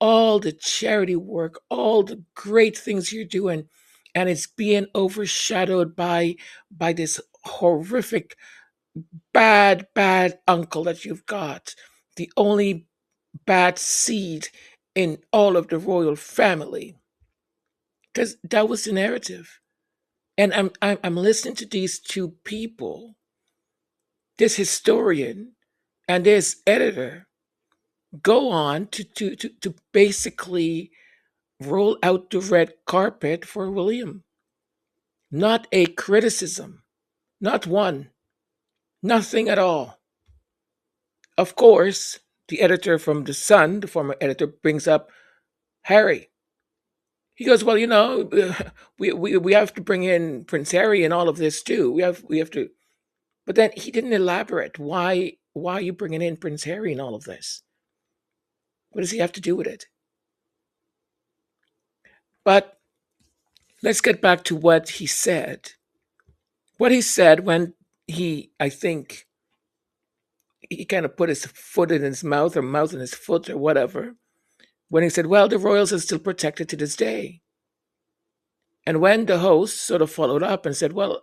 all the charity work, all the great things you're doing, and it's being overshadowed by this horrific, bad uncle that you've got, the only bad seed in all of the royal family. Because that was the narrative. And I'm listening to these two people, this historian and this editor, go on to basically roll out the red carpet for William. Not a criticism, not one, nothing at all. Of course, the editor from The Sun, the former editor, brings up Harry. He goes, well, we have to bring in Prince Harry and all of this too. We have to, but then he didn't elaborate why are you bringing in Prince Harry and all of this? What does he have to do with it? But let's get back to what he said. What he said when I think, he kind of put his foot in his mouth or mouth in his foot or whatever, when he said, well, the royals are still protected to this day. And when the host sort of followed up and said, well,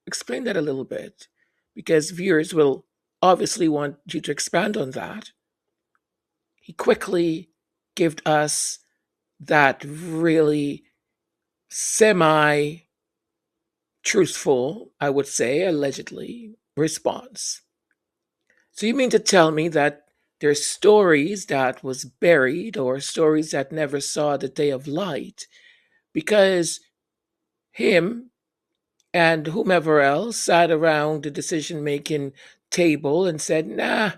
explain that a little bit, because viewers will obviously want you to expand on that, he quickly gave us that really semi-truthful, I would say, allegedly, response. So you mean to tell me that there's stories that was buried or stories that never saw the day of light because him and whomever else sat around the decision-making table and said, nah,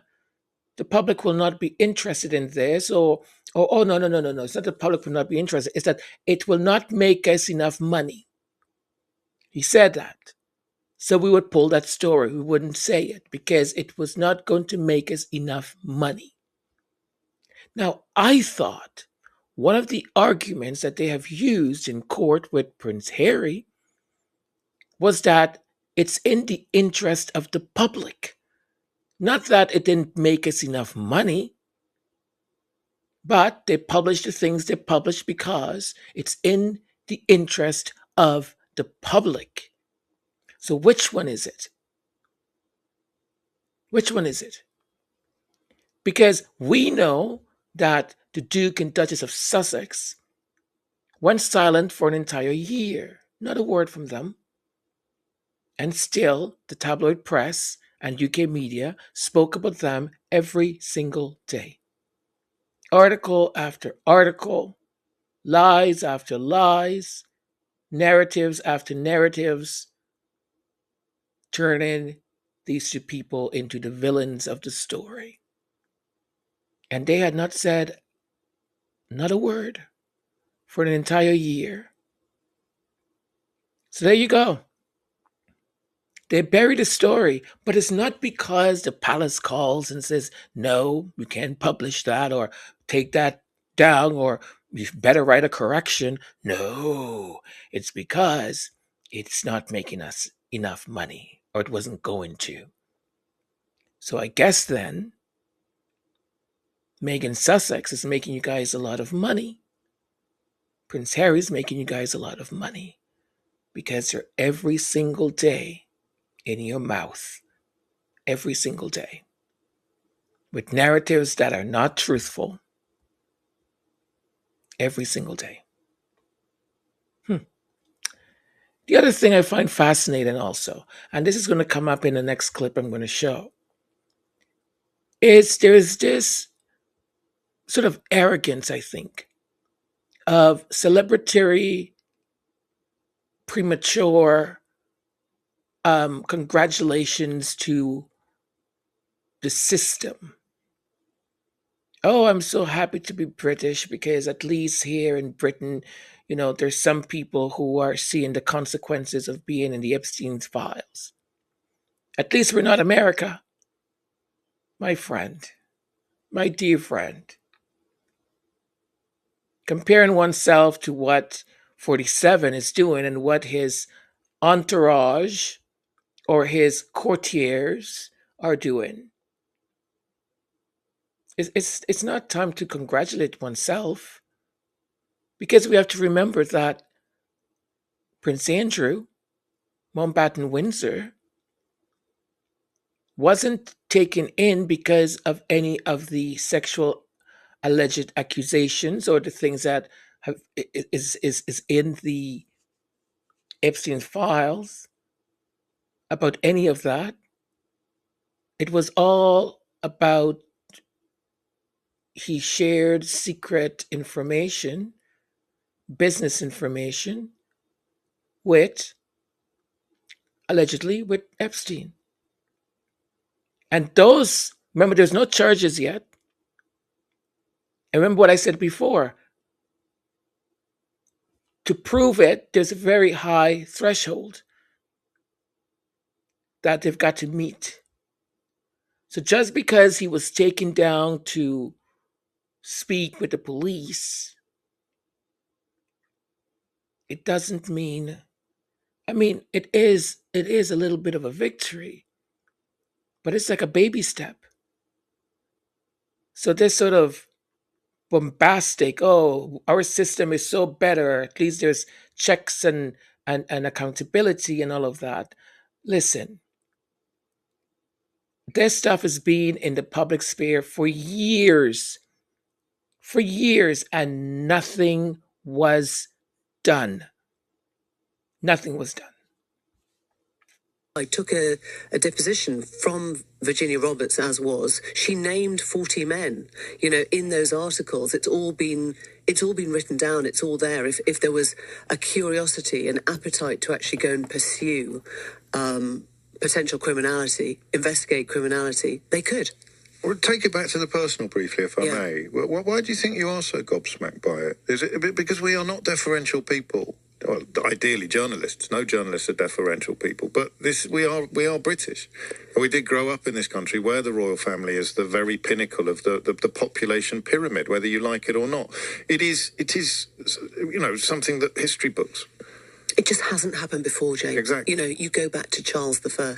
the public will not be interested in this, or oh, no, it's not the public will not be interested, it's that it will not make us enough money. He said that. So we would pull that story. We wouldn't say it because it was not going to make us enough money. Now, I thought one of the arguments that they have used in court with Prince Harry was that it's in the interest of the public. Not that it didn't make us enough money, but they published the things they published because it's in the interest of the public. So which one is it? Which one is it? Because we know that the Duke and Duchess of Sussex went silent for an entire year. Not a word from them. And still, the tabloid press and UK media spoke about them every single day. Article after article, lies after lies, narratives after narratives, turning these two people into the villains of the story. And they had not said not a word for an entire year. So there you go. They bury the story, but it's not because the palace calls and says, no, you can't publish that or take that down or you better write a correction. No, it's because it's not making us enough money or it wasn't going to. So I guess then Meghan Sussex is making you guys a lot of money. Prince Harry's making you guys a lot of money because they're every single day in your mouth. Every single day. With narratives that are not truthful. Every single day. The other thing I find fascinating also, and this is going to come up in the next clip I'm going to show, is there's this sort of arrogance, I think, of celebratory, premature congratulations to the system. Oh, I'm so happy to be British because at least here in Britain, there's some people who are seeing the consequences of being in the Epstein's files. At least we're not America. My friend, my dear friend. Comparing oneself to what 47 is doing and what his entourage or his courtiers are doing. It's not time to congratulate oneself because we have to remember that Prince Andrew, Mountbatten Windsor, wasn't taken in because of any of the sexual alleged accusations or the things that is in the Epstein files about any of that. It was all about he shared secret information, business information allegedly with Epstein. And remember, there's no charges yet. And remember what I said before. To prove it, there's a very high threshold that they've got to meet. So just because he was taken down to speak with the police, it doesn't mean, it is a little bit of a victory, but it's like a baby step. So this sort of bombastic, oh, our system is so better, at least there's checks and accountability and all of that. Listen, this stuff has been in the public sphere for years, and nothing was done. Nothing was done. I took a deposition from Virginia Roberts, as was. She named 40 men, in those articles. It's all been written down. It's all there. If there was a curiosity, an appetite to actually go and pursue potential criminality, investigate criminality, they could. Well, take it back to the personal briefly, if I may. Why do you think you are so gobsmacked by it? Is it because we are not deferential people? Well, ideally journalists. No journalists are deferential people. But we are British. We did grow up in this country where the royal family is the very pinnacle of the population pyramid, whether you like it or not. It is something that history books. It just hasn't happened before, James. Exactly. You go back to Charles I.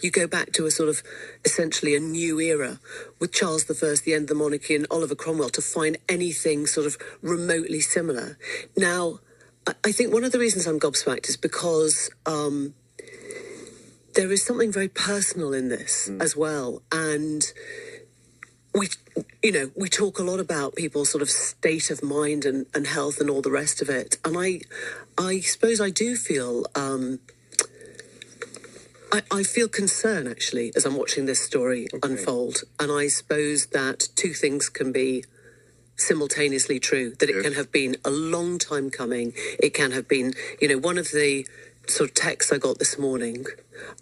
You go back to a sort of essentially a new era with Charles I, the end of the monarchy, and Oliver Cromwell to find anything sort of remotely similar. Now, I think one of the reasons I'm gobsmacked is because there is something very personal in this as well. And we talk a lot about people's sort of state of mind and health and all the rest of it. And I suppose I do feel, I feel concern actually as I'm watching this story unfold. And I suppose that two things can be simultaneously true, that it can have been a long time coming. It can have been, one of the sort of texts I got this morning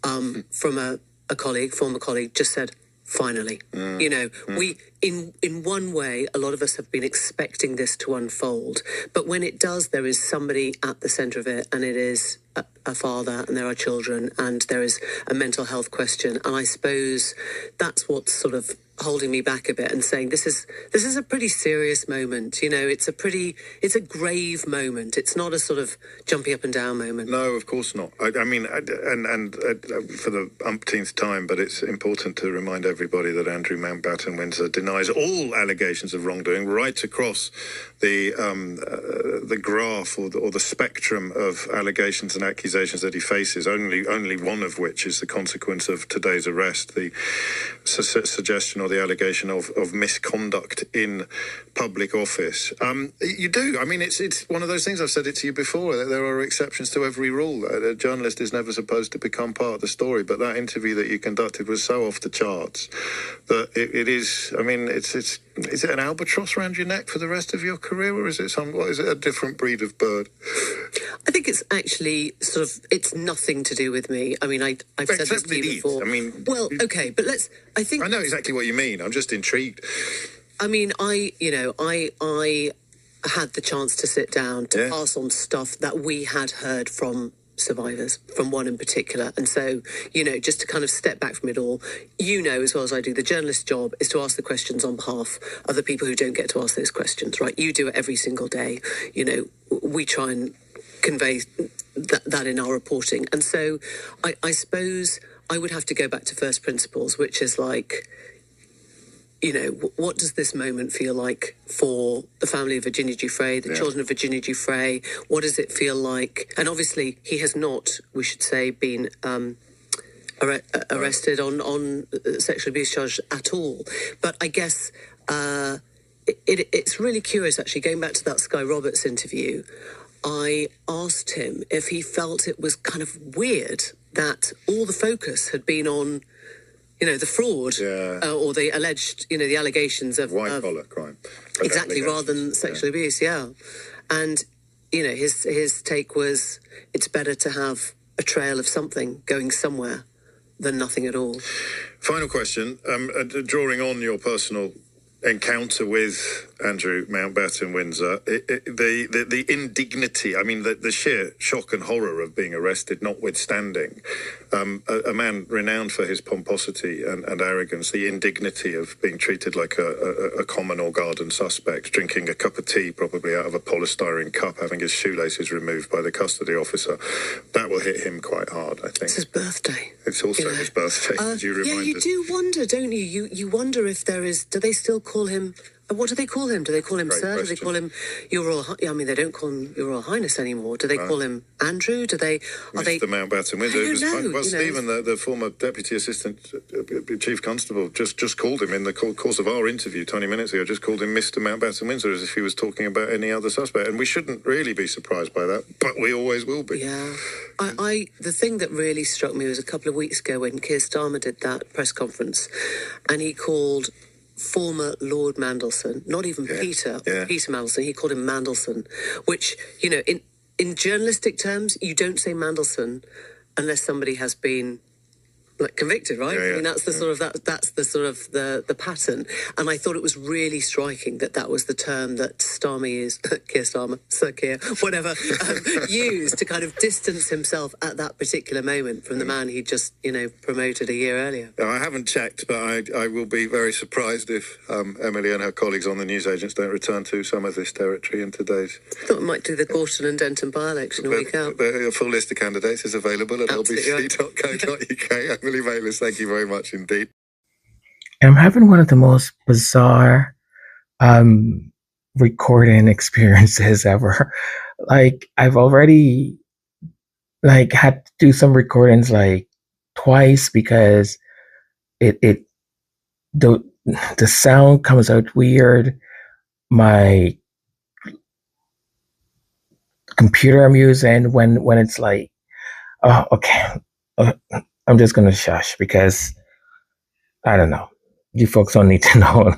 from a colleague, former colleague, just said, finally. We, in one way, a lot of us have been expecting this to unfold. But when it does, there is somebody at the centre of it, and it is a father, and there are children, and there is a mental health question. And I suppose that's what's sort of holding me back a bit and saying this is a pretty serious moment. It's a grave moment. It's not a sort of jumping up and down moment. No, of course not. I mean, and for the umpteenth time, but it's important to remind everybody that Andrew Mountbatten Windsor denies all allegations of wrongdoing right across the graph or the spectrum of allegations and accusations that he faces. Only one of which is the consequence of today's arrest, the suggestion or the allegation of misconduct in public office. You do. I mean, it's one of those things. I've said it to you before. There are exceptions to every rule. A journalist is never supposed to become part of the story. But that interview that you conducted was so off the charts that it is. I mean, is it an albatross around your neck for the rest of your career, or is it a different breed of bird? I think it's actually it's nothing to do with me. I mean, I've said this to you before. I mean, well, okay, but I know exactly what you mean. I'm just intrigued. I mean, I had the chance to sit down to pass on stuff that we had heard from survivors, from one in particular. And so, just to kind of step back from it all, as well as I do, the journalist's job is to ask the questions on behalf of the people who don't get to ask those questions, right? You do it every single day. We try and convey that in our reporting. And so I suppose I would have to go back to first principles, which is like, what does this moment feel like for the family of Virginia Giuffre, the children of Virginia Giuffre? What does it feel like? And obviously, he has not, we should say, been arrested on sexual abuse charge at all. But I guess it's really curious, actually, going back to that Sky Roberts interview. I asked him if he felt it was kind of weird that all the focus had been on the fraud or the alleged, the allegations of white-collar crime. Exactly, rather than sexual abuse, And, his take was it's better to have a trail of something going somewhere than nothing at all. Final question, drawing on your personal encounter with Andrew Mountbatten Windsor, the indignity, I mean, the sheer shock and horror of being arrested notwithstanding, a man renowned for his pomposity and arrogance, the indignity of being treated like a common or garden suspect, drinking a cup of tea probably out of a polystyrene cup, having his shoelaces removed by the custody officer, that will hit him quite hard, I think. It's his birthday. It's also his birthday, you remind us. You do wonder, don't you? You wonder if there is, do they still call him, what do they call him? Do they call him Great Sir? question. Do they call him Your Royal I mean, they don't call him Your Royal Highness anymore. Do they call him Andrew? Do they... Mr. Mountbatten Windsor. I don't know. Well, Stephen, the former Deputy Assistant Chief Constable, just called him in the course of our interview 20 minutes ago, just called him Mr. Mountbatten Windsor as if he was talking about any other suspect. And we shouldn't really be surprised by that, but we always will be. Yeah. The thing that really struck me was a couple of weeks ago when Keir Starmer did that press conference, and he called former Lord Mandelson, not even Peter Mandelson, he called him Mandelson, which, in journalistic terms, you don't say Mandelson unless somebody has been convicted, right? I mean, that's the sort of the pattern. And I thought it was really striking that was the term that Starmer used, Keir Starmer, Sir Keir, whatever, used to kind of distance himself at that particular moment from the man he just, promoted a year earlier. I haven't checked, but I will be very surprised if Emily and her colleagues on the newsagents don't return to some of this territory in today's... I thought we might do the Gorton and Denton by-election a week out. A full list of candidates is available at lbc.co.uk. Emily Bayliss, thank you very much indeed. I'm having one of the most bizarre recording experiences ever. I've already had to do some recordings twice because the sound comes out weird. My computer I'm using when it's I'm just going to shush because I don't know. You folks don't need to know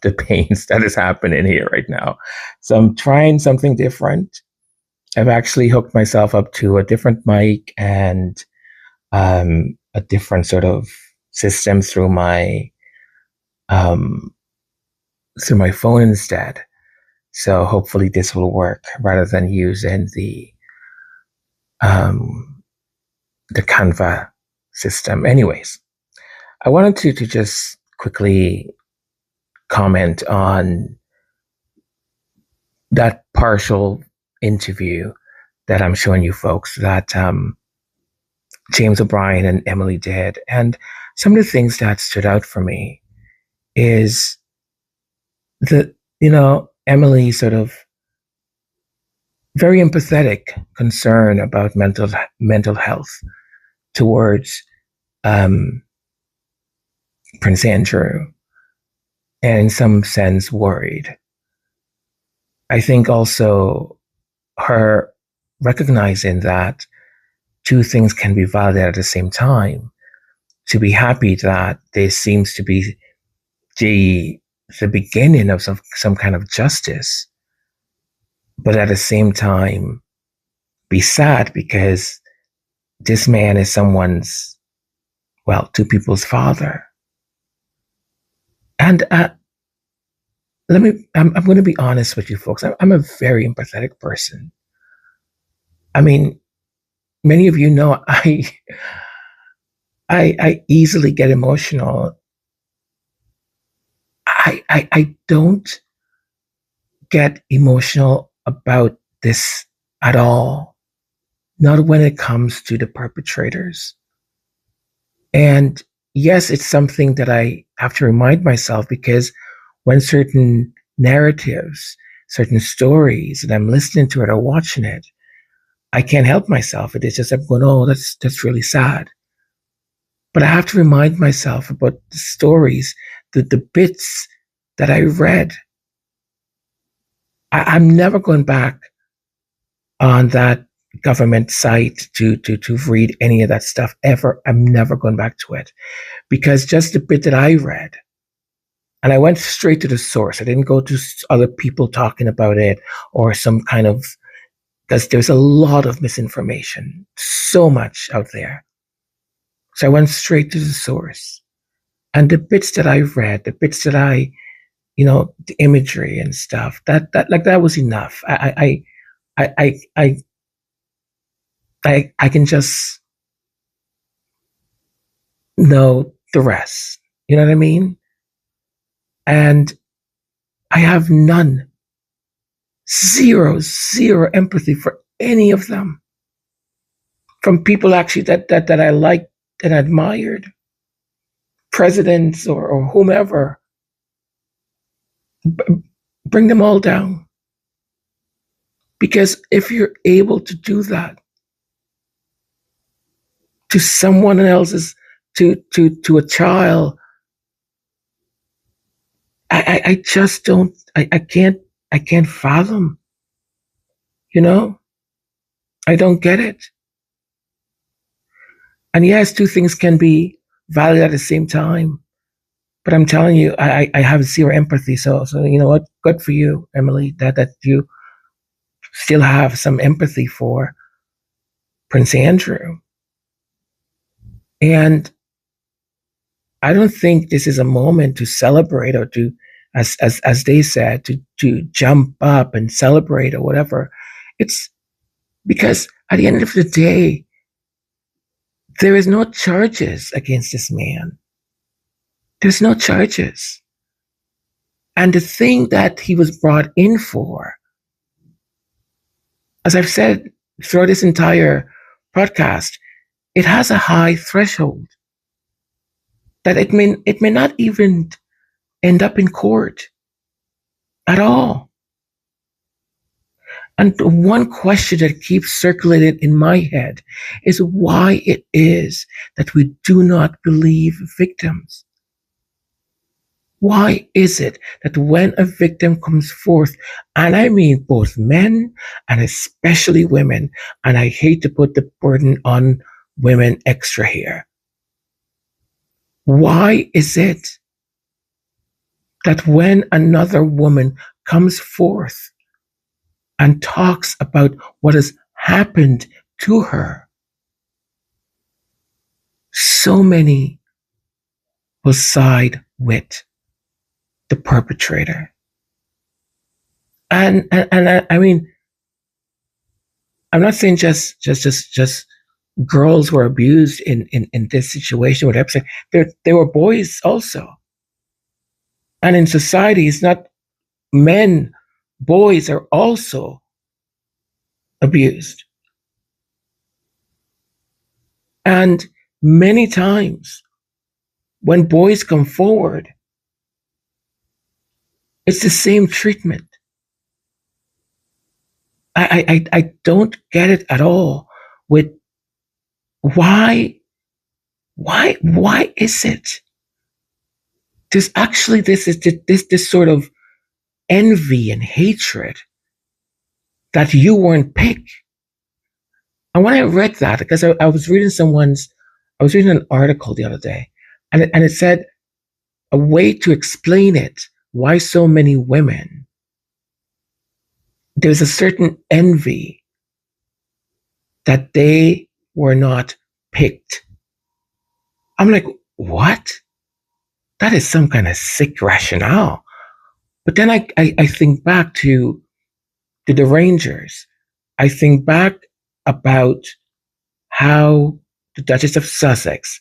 the pains that is happening here right now. So I'm trying something different. I've actually hooked myself up to a different mic and a different sort of system um, through my phone instead. So hopefully this will work rather than using the Canva system. Anyways, I wanted to just quickly comment on that partial interview that I'm showing you folks that James O'Brien and Emily did. And some of the things that stood out for me is that, Emily sort of very empathetic concern about mental health towards Prince Andrew, and in some sense worried. I think also her recognizing that two things can be valid at the same time. To be happy that there seems to be the beginning of some kind of justice, but at the same time be sad because this man is two people's father. And I'm going to be honest with you folks. I'm a very empathetic person. I mean, many of you know I easily get emotional. I don't get emotional about this at all. Not when it comes to the perpetrators. And yes, it's something that I have to remind myself, because when certain narratives, certain stories, and I'm listening to it or watching it, I can't help myself. It is just, I'm going, oh, that's really sad. But I have to remind myself about the stories, the bits that I read. I'm never going back on that government site to read any of that stuff ever. I'm never going back to it, because just the bit that I read, and I went straight to the source. I didn't go to other people talking about it or some kind of, because there's a lot of misinformation, so much out there. So I went straight to the source, and the bits that I read, the bits that I, the imagery and stuff, that was enough. I can just know the rest. You know what I mean? And I have zero empathy for any of them. From people actually that I liked and admired, presidents or whomever, bring them all down. Because if you're able to do that to someone else's, to a child, I just don't, I can't fathom, I don't get it. And yes, two things can be valid at the same time, but I'm telling you, I have zero empathy. So you know what? Good for you, Emily, that you still have some empathy for Prince Andrew. And I don't think this is a moment to celebrate or to, as they said, to jump up and celebrate or whatever. It's because at the end of the day, there is no charges against this man. There's no charges. And the thing that he was brought in for, as I've said throughout this entire podcast, it has a high threshold that it may not even end up in court at all. And the one question that keeps circulating in my head is why it is that we do not believe victims. Why is it that when a victim comes forth, and I mean both men and especially women, and I hate to put the burden on women extra here, why is it that when another woman comes forth and talks about what has happened to her, so many will side with the perpetrator. And I mean, I'm not saying just girls were abused in this situation, whatever. There were boys also. And in society, it's not men, boys are also abused. And many times when boys come forward, it's the same treatment. I don't get it at all with why is it? There's actually this sort of envy and hatred that you weren't picked. And when I read that, because I was reading an article the other day, and it said a way to explain it, why so many women, there's a certain envy that they were not picked. I'm like, what? That is some kind of sick rationale. But then I think back to the Rangers. I think back about how the Duchess of Sussex,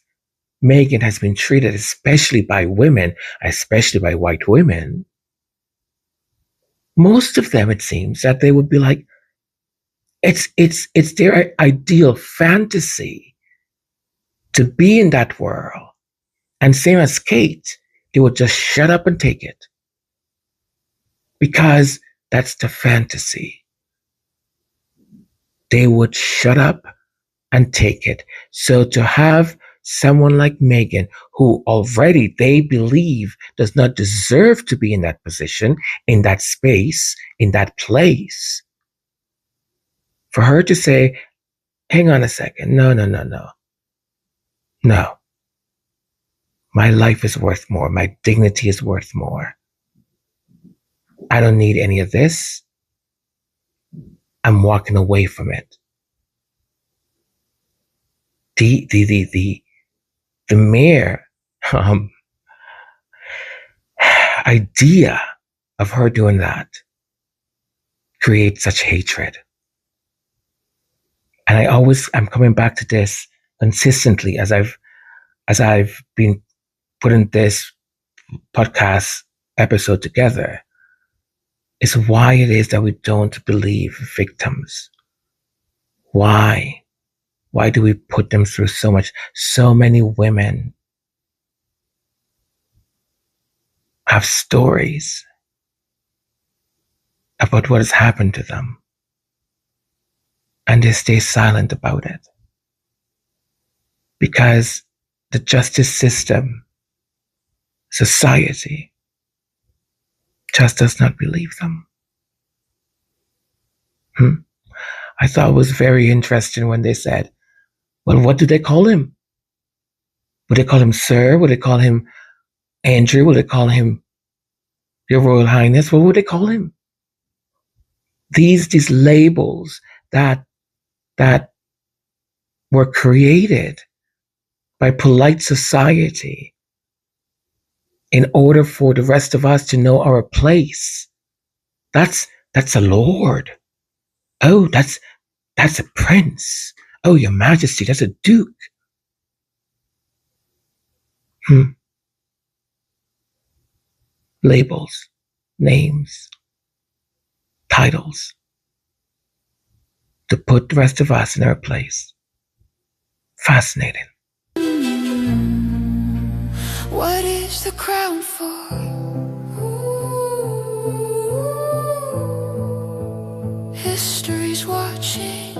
Meghan, has been treated, especially by women, especially by white women. Most of them, it seems, that they would be like, it's their ideal fantasy to be in that world. And same as Kate, they would just shut up and take it. Because that's the fantasy. They would shut up and take it. So to have someone like Meghan, who already they believe does not deserve to be in that position, in that space, in that place, for her to say, hang on a second, no. My life is worth more. My dignity is worth more. I don't need any of this. I'm walking away from it. The mere idea of her doing that creates such hatred. And I'm coming back to this consistently as I've been putting this podcast episode together, is why it is that we don't believe victims. Why? Why do we put them through so much? So many women have stories about what has happened to them, and they stay silent about it. Because the justice system, society, just does not believe them. I thought it was very interesting when they said, well, what do they call him? Would they call him Sir? Would they call him Andrew? Would they call him Your Royal Highness? What would they call him? These labels that were created by polite society in order for the rest of us to know our place. That's a lord. Oh, that's a prince. Oh, Your Majesty, that's a duke. Labels, names, titles to put the rest of us in our place. Fascinating. What is the crown for? History's watching.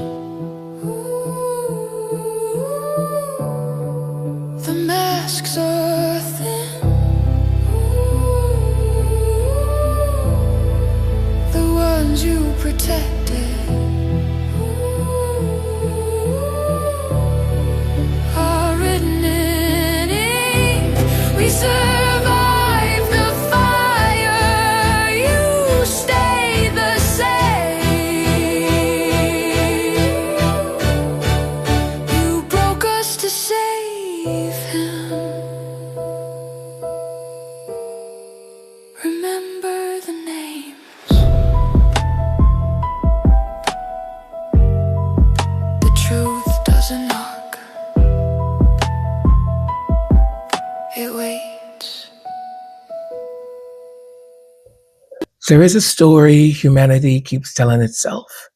The masks are thin. The ones you protected are written in There is a story humanity keeps telling itself.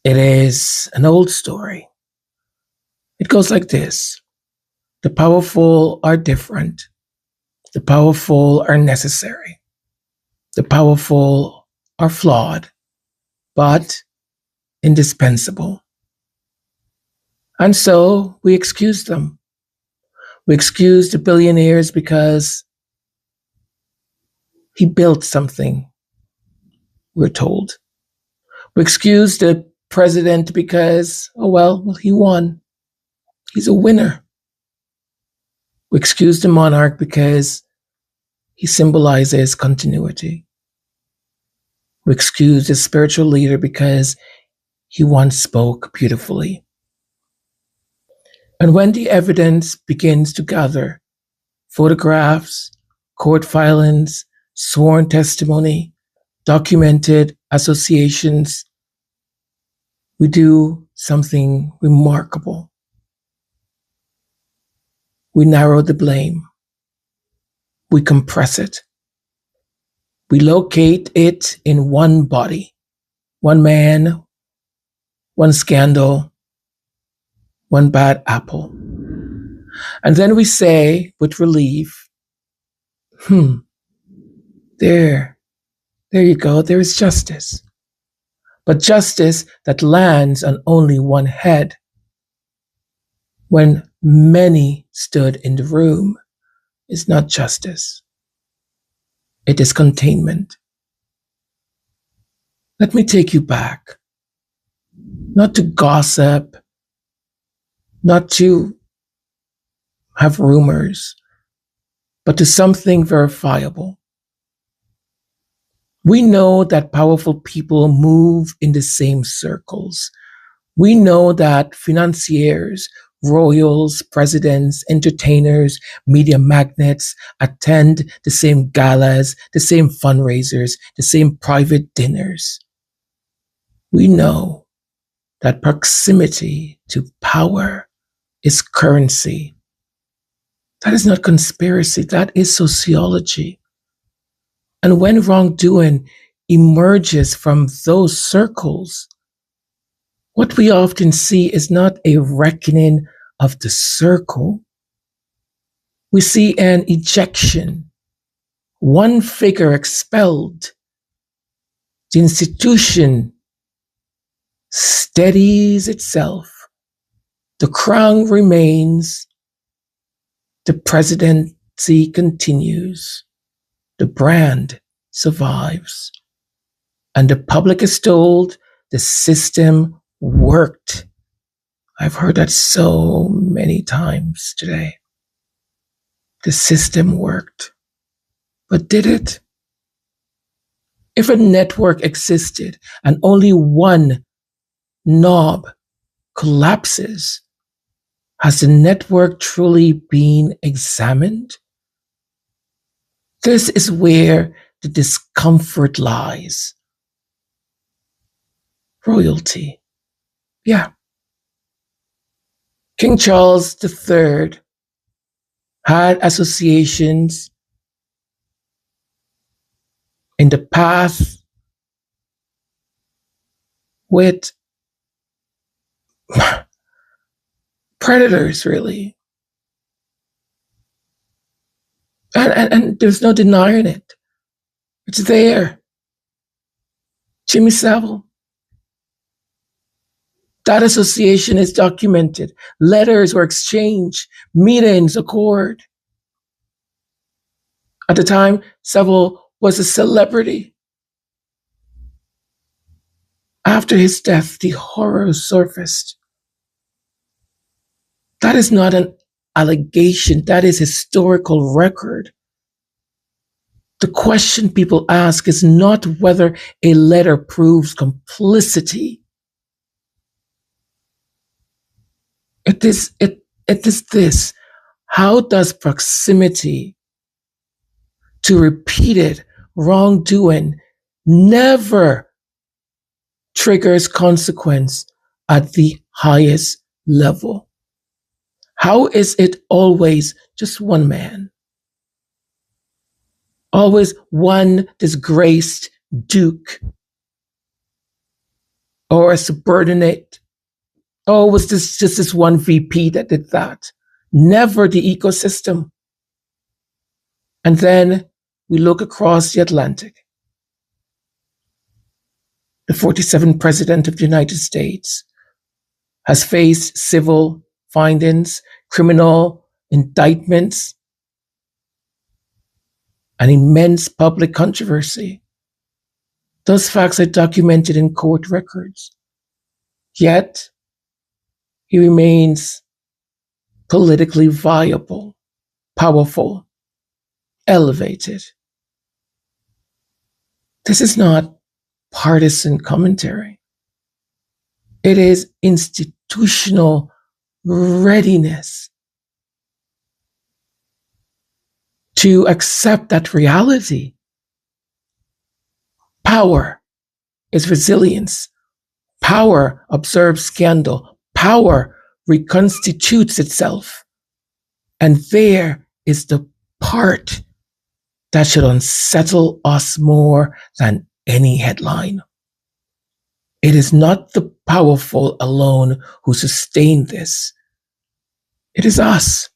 It is an old story. It goes like this. The powerful are different. The powerful are necessary. The powerful are flawed, but indispensable. And so we excuse them. We excuse the billionaires because he built something, we're told. We excuse the president because, well, he won. He's a winner. We excuse the monarch because he symbolizes continuity. We excuse the spiritual leader because he once spoke beautifully. And when the evidence begins to gather, photographs, court filings, sworn testimony, documented associations, we do something remarkable. We narrow the blame. We compress it. We locate it in one body, one man, one scandal, one bad apple. And then we say with relief, there you go, there is justice. But justice that lands on only one head. When many stood in the room is not justice. It is containment. Let me take you back. Not to gossip, not to have rumors, but to something verifiable. We know that powerful people move in the same circles. We know that financiers, royals, presidents, entertainers, media magnates attend the same galas, the same fundraisers, the same private dinners. We know that proximity to power is currency. That is not conspiracy, that is sociology. And when wrongdoing emerges from those circles, what we often see is not a reckoning of the circle. We see an ejection, one figure expelled. The institution steadies itself. The crown remains. The presidency continues. The brand survives. And the public is told the system worked. I've heard that so many times today. The system worked. But did it? If a network existed and only one knob collapses, has the network truly been examined? This is where the discomfort lies. Royalty. Yeah. King Charles III had associations in the past with predators, really. And there's no denying it. It's there. Jimmy Savile. That association is documented. Letters were exchanged. Meetings occurred. At the time, Savile was a celebrity. After his death, the horror surfaced. That is not an allegation. That is historical record. The question people ask is not whether a letter proves complicity. It is this. How does proximity to repeated wrongdoing never triggers consequence at the highest level? How is it always just one man? Always one disgraced duke or a subordinate. Oh, was this just this one VP that did that? Never the ecosystem. And then we look across the Atlantic. The 47th President of the United States has faced civil findings, criminal indictments, an immense public controversy. Those facts are documented in court records. Yet, he remains politically viable, powerful, elevated. This is not partisan commentary. It is institutional readiness to accept that reality. Power is resilience. Power observes scandal. Power reconstitutes itself. And there is the part that should unsettle us more than any headline. It is not the powerful alone who sustain this. It is us,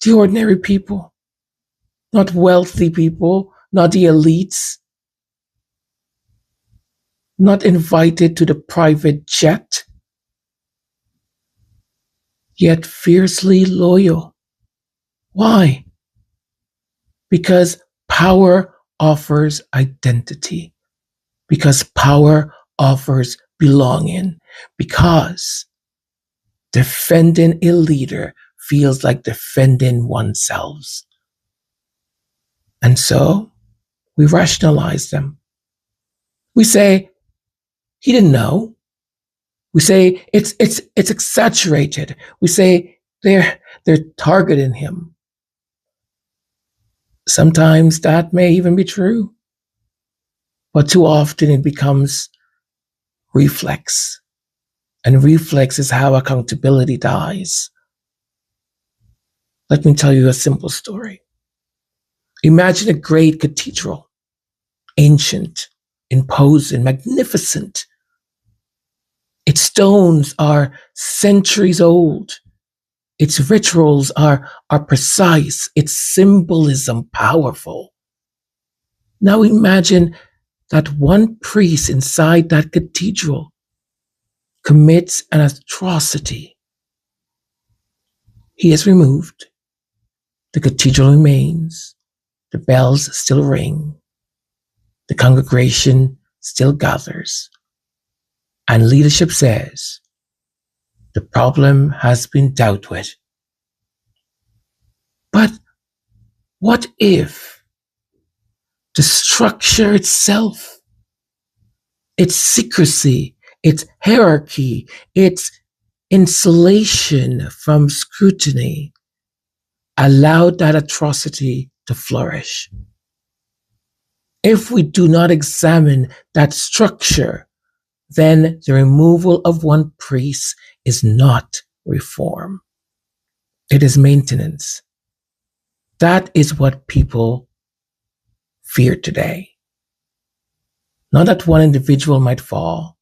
the ordinary people, not wealthy people, not the elites, not invited to the private jet, yet fiercely loyal. Why? Because power offers identity, because power offers belonging, because defending a leader feels like defending oneself. And so we rationalize them. We say, he didn't know. We say it's exaggerated. We say they're targeting him. Sometimes that may even be true, but too often it becomes reflex. And reflex is how accountability dies. Let me tell you a simple story. Imagine a great cathedral, ancient, imposing, magnificent. Its stones are centuries old. Its rituals are precise. Its symbolism powerful. Now imagine that one priest inside that cathedral commits an atrocity. He is removed. The cathedral remains. The bells still ring. The congregation still gathers. And leadership says, the problem has been dealt with. But what if the structure itself, its secrecy, its hierarchy, its insulation from scrutiny allowed that atrocity to flourish? If we do not examine that structure, then the removal of one priest is not reform. It is maintenance. That is what people fear today. Not that one individual might fall,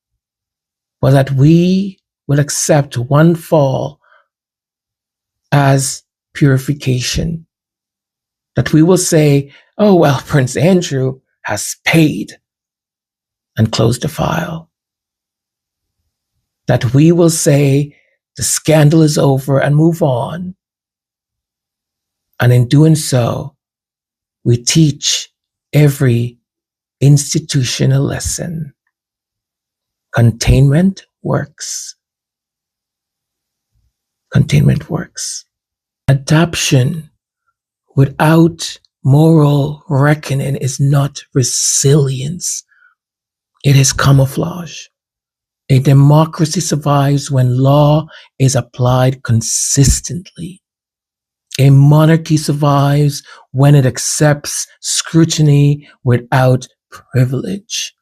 but that we will accept one fall as purification. That we will say, oh, well, Prince Andrew has paid, and close the file. That we will say the scandal is over and move on. And in doing so, we teach every institution a lesson. Containment works. Containment works. Adaptation without moral reckoning is not resilience. It is camouflage. A democracy survives when law is applied consistently. A monarchy survives when it accepts scrutiny without privilege.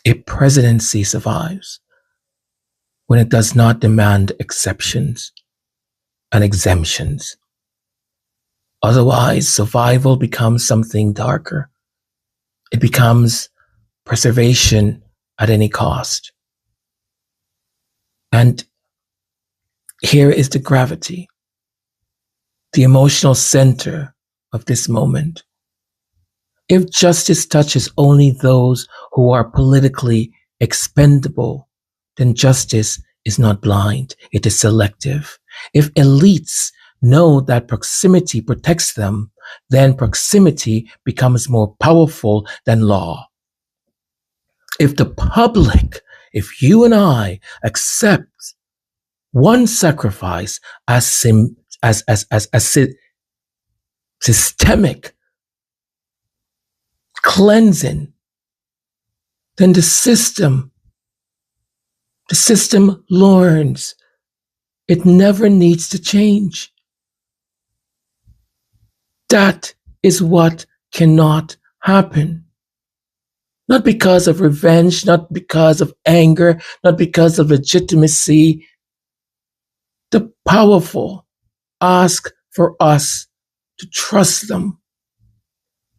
A presidency survives when it does not demand exceptions and exemptions. Otherwise, survival becomes something darker. It becomes preservation at any cost. And here is the gravity, the emotional center of this moment. If justice touches only those who are politically expendable, then justice is not blind, it is selective. If elites know that proximity protects them, then proximity becomes more powerful than law. If the public, if you and I accept one sacrifice as systemic cleansing, then the system learns it never needs to change. That is what cannot happen. Not because of revenge, not because of anger, not because of legitimacy. The powerful ask for us to trust them.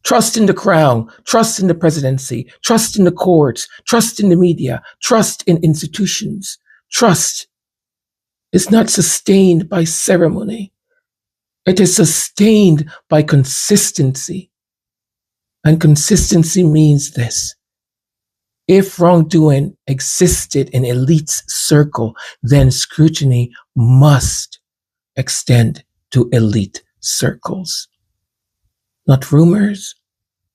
Trust in the crown, trust in the presidency, trust in the courts, trust in the media, trust in institutions. Trust is not sustained by ceremony. It is sustained by consistency. And consistency means this. If wrongdoing existed in elite's circle, then scrutiny must extend to elite circles. Not rumors,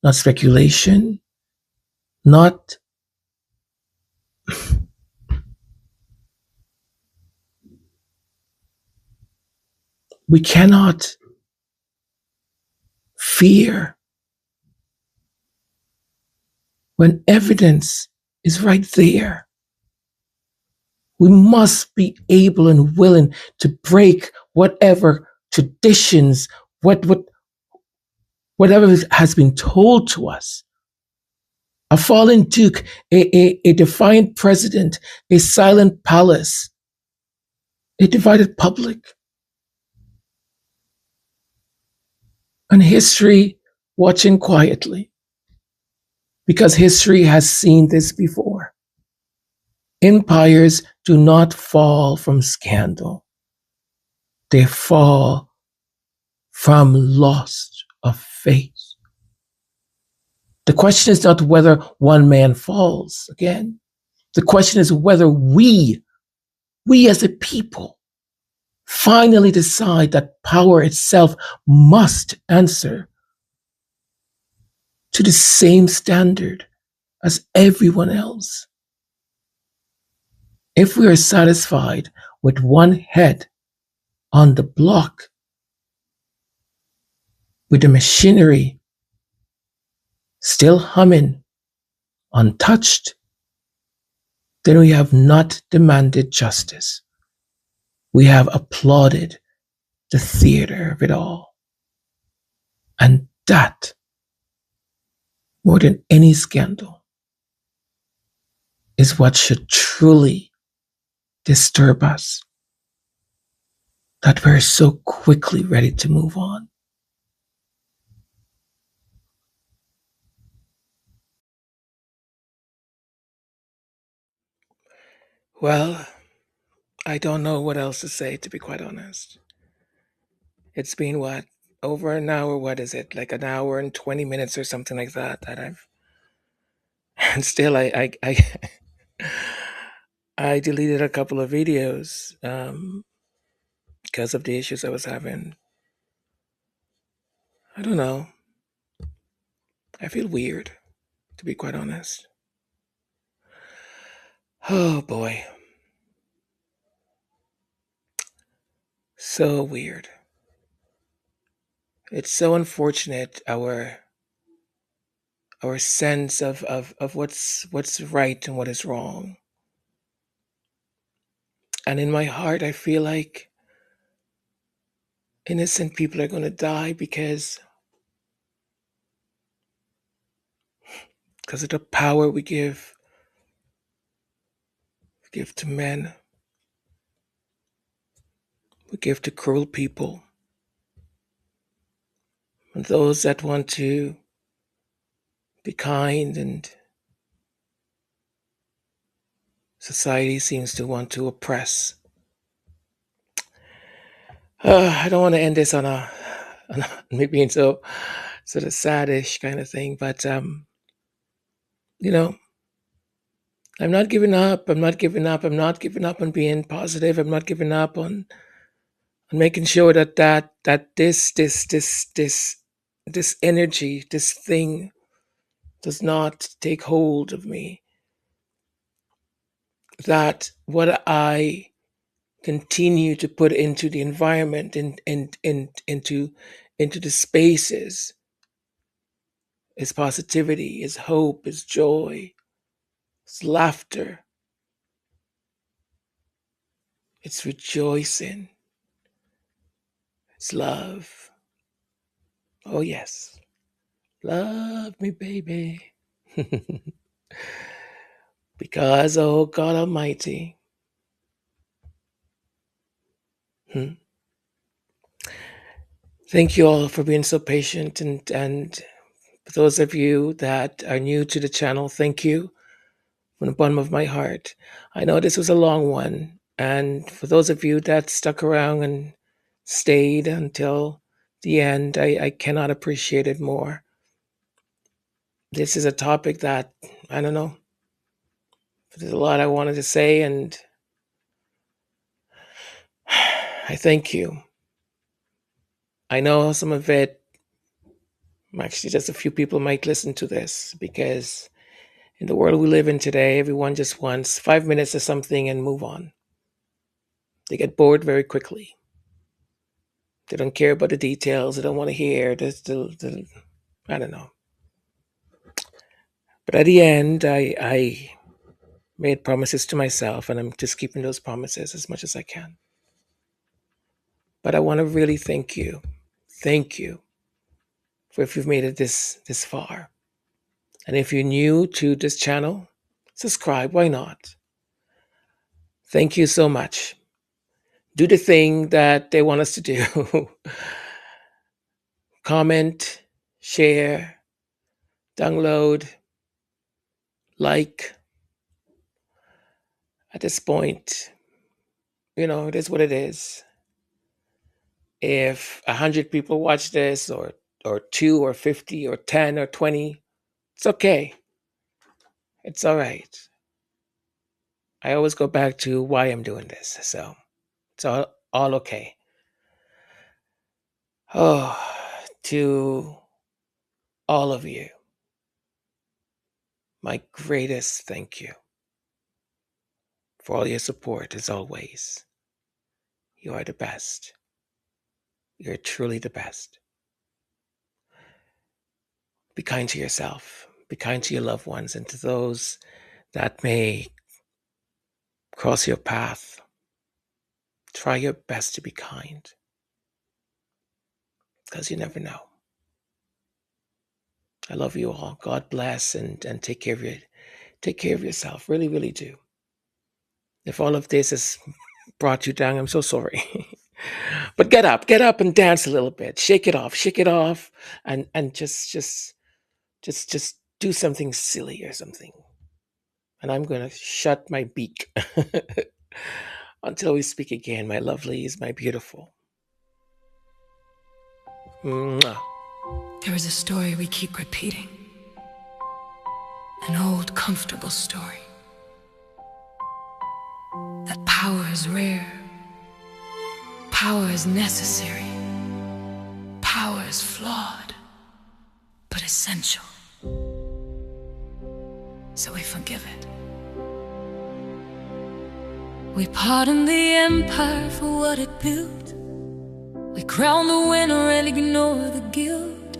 not speculation, not we cannot fear when evidence is right there. We must be able and willing to break whatever traditions, whatever has been told to us. A fallen duke, a defiant president, a silent palace, a divided public. And history watching quietly, because history has seen this before. Empires do not fall from scandal. They fall from loss of faith. The question is not whether one man falls again. The question is whether we as a people, finally decide that power itself must answer to the same standard as everyone else. If we are satisfied with one head on the block, with the machinery still humming, untouched, then we have not demanded justice. We have applauded the theater of it all. And that, more than any scandal, is what should truly disturb us, that we're so quickly ready to move on. Well, I don't know what else to say, to be quite honest. It's been what? Over an hour, what is it? Like an hour and 20 minutes or something like that I've and still I deleted a couple of videos because of the issues I was having. I don't know. I feel weird, to be quite honest. Oh boy. So weird. It's so unfortunate our sense of what's right and what is wrong. And in my heart I feel like innocent people are gonna die because of the power we give to men. We give to cruel people. and those that want to be kind, and society seems to want to oppress. I don't want to end this on a me being so sort of saddish kind of thing, but you know, I'm not giving up. I'm not giving up. I'm not giving up on being positive. I'm not giving up on making sure that this energy, this thing, does not take hold of me. That what I continue to put into the environment and into the spaces is positivity, is hope, is joy, it's laughter, it's rejoicing, it's love. Oh yes, love me, baby. Because, oh God Almighty, thank you all for being so patient, and for those of you that are new to the channel, thank you from the bottom of my heart. I know this was a long one, and for those of you that stuck around and stayed until the end, I cannot appreciate it more. This is a topic that, I don't know, there's a lot I wanted to say, and I thank you. I know some of it, actually just a few people might listen to this, because in the world we live in today, everyone just wants 5 minutes of something and move on. They get bored very quickly. They don't care about the details. They don't want to hear the I don't know. But at the end, I made promises to myself, and I'm just keeping those promises as much as I can. But I want to really thank you. Thank you for if you've made it this far. And if you're new to this channel, subscribe. Why not? Thank you so much. Do the thing that they want us to do. Comment, share, download, like. At this point, it is what it is. If 100 people watch this, or 2 or 50 or 10 or 20, it's okay. It's all right. I always go back to why I'm doing this, so it's all okay. Oh, to all of you, my greatest thank you for all your support as always. You are the best. You're truly the best. Be kind to yourself. Be kind to your loved ones, and to those that may cross your path. Try your best to be kind, because you never know. I love you all. God bless, and take care of you. Take care of yourself. Really, really do. If all of this has brought you down, I'm so sorry. But get up and dance a little bit. Shake it off, and just do something silly or something. And I'm going to shut my beak until we speak again, my lovelies, my beautiful. Mwah. There is a story we keep repeating. An old, comfortable story. That power is rare. Power is necessary. Power is flawed, but essential. So we forgive it. We pardon the empire for what it built. We crown the winner and ignore the guilt.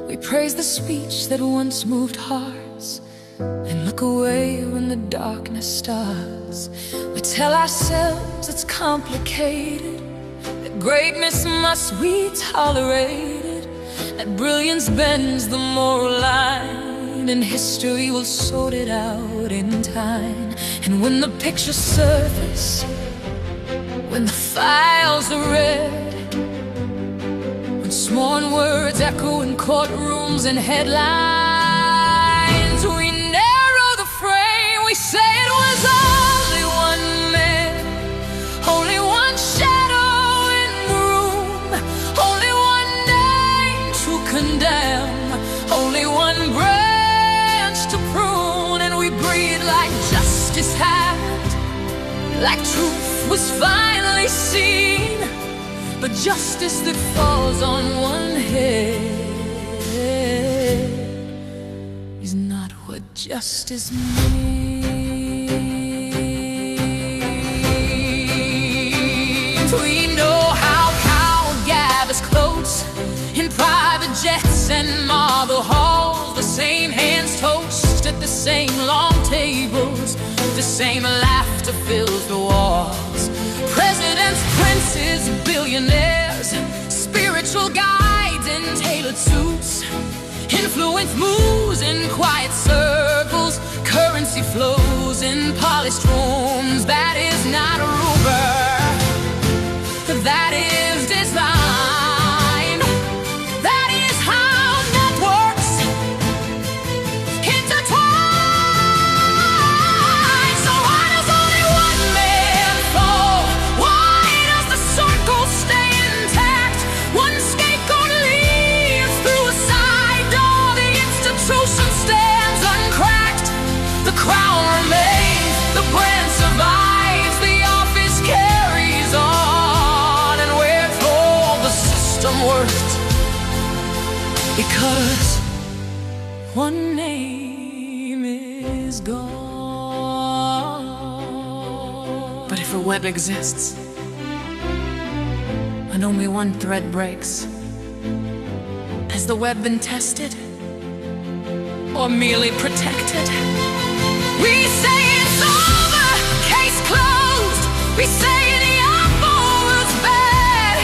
We praise the speech that once moved hearts, and look away when the darkness starts. We tell ourselves it's complicated, that greatness must be tolerated, that brilliance bends the moral line, and history will sort it out in time. And when the pictures surface, when the files are read, Unsworn words echo in courtrooms and headlines. We narrow the frame, we say it was only one man, only one shadow in the room, only one name to condemn, only one branch to prune. And we breathe like justice had, like truth was finally seen. But justice that falls on one head is not what justice means. We know how power gathers close in private jets and marble halls. The same hands toast at the same long tables, the same laughter fills the walls. Presidents, princes, billionaires, spiritual guides in tailored suits. Influence moves in quiet circles, currency flows in polished rooms. That is not a rumor, that is design. That is how networks intertwine. So why does only one man fall? Why does the circle stay intact? One scapegoat leads through a side door. The institution stands uncracked. The crown remains, the brand survives, the office carries on. And where's all the system worked? Because one name is gone. But if a web exists, and only one thread breaks, has the web been tested, or merely protected? We say it's over, case closed. We say the apple was bad,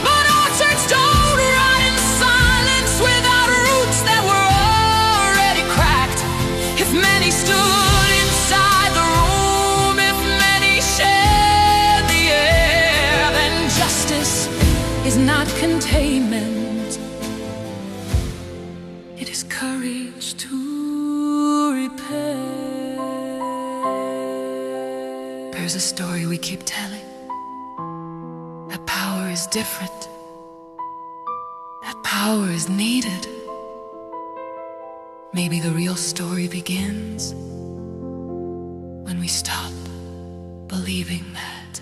but orchards don't rot in silence without roots that were already cracked. If many stood inside the room, if many shared the air, then justice is not containment. It is courage to repair. There's a story we keep telling, that power is different, that power is needed. Maybe the real story begins when we stop believing that.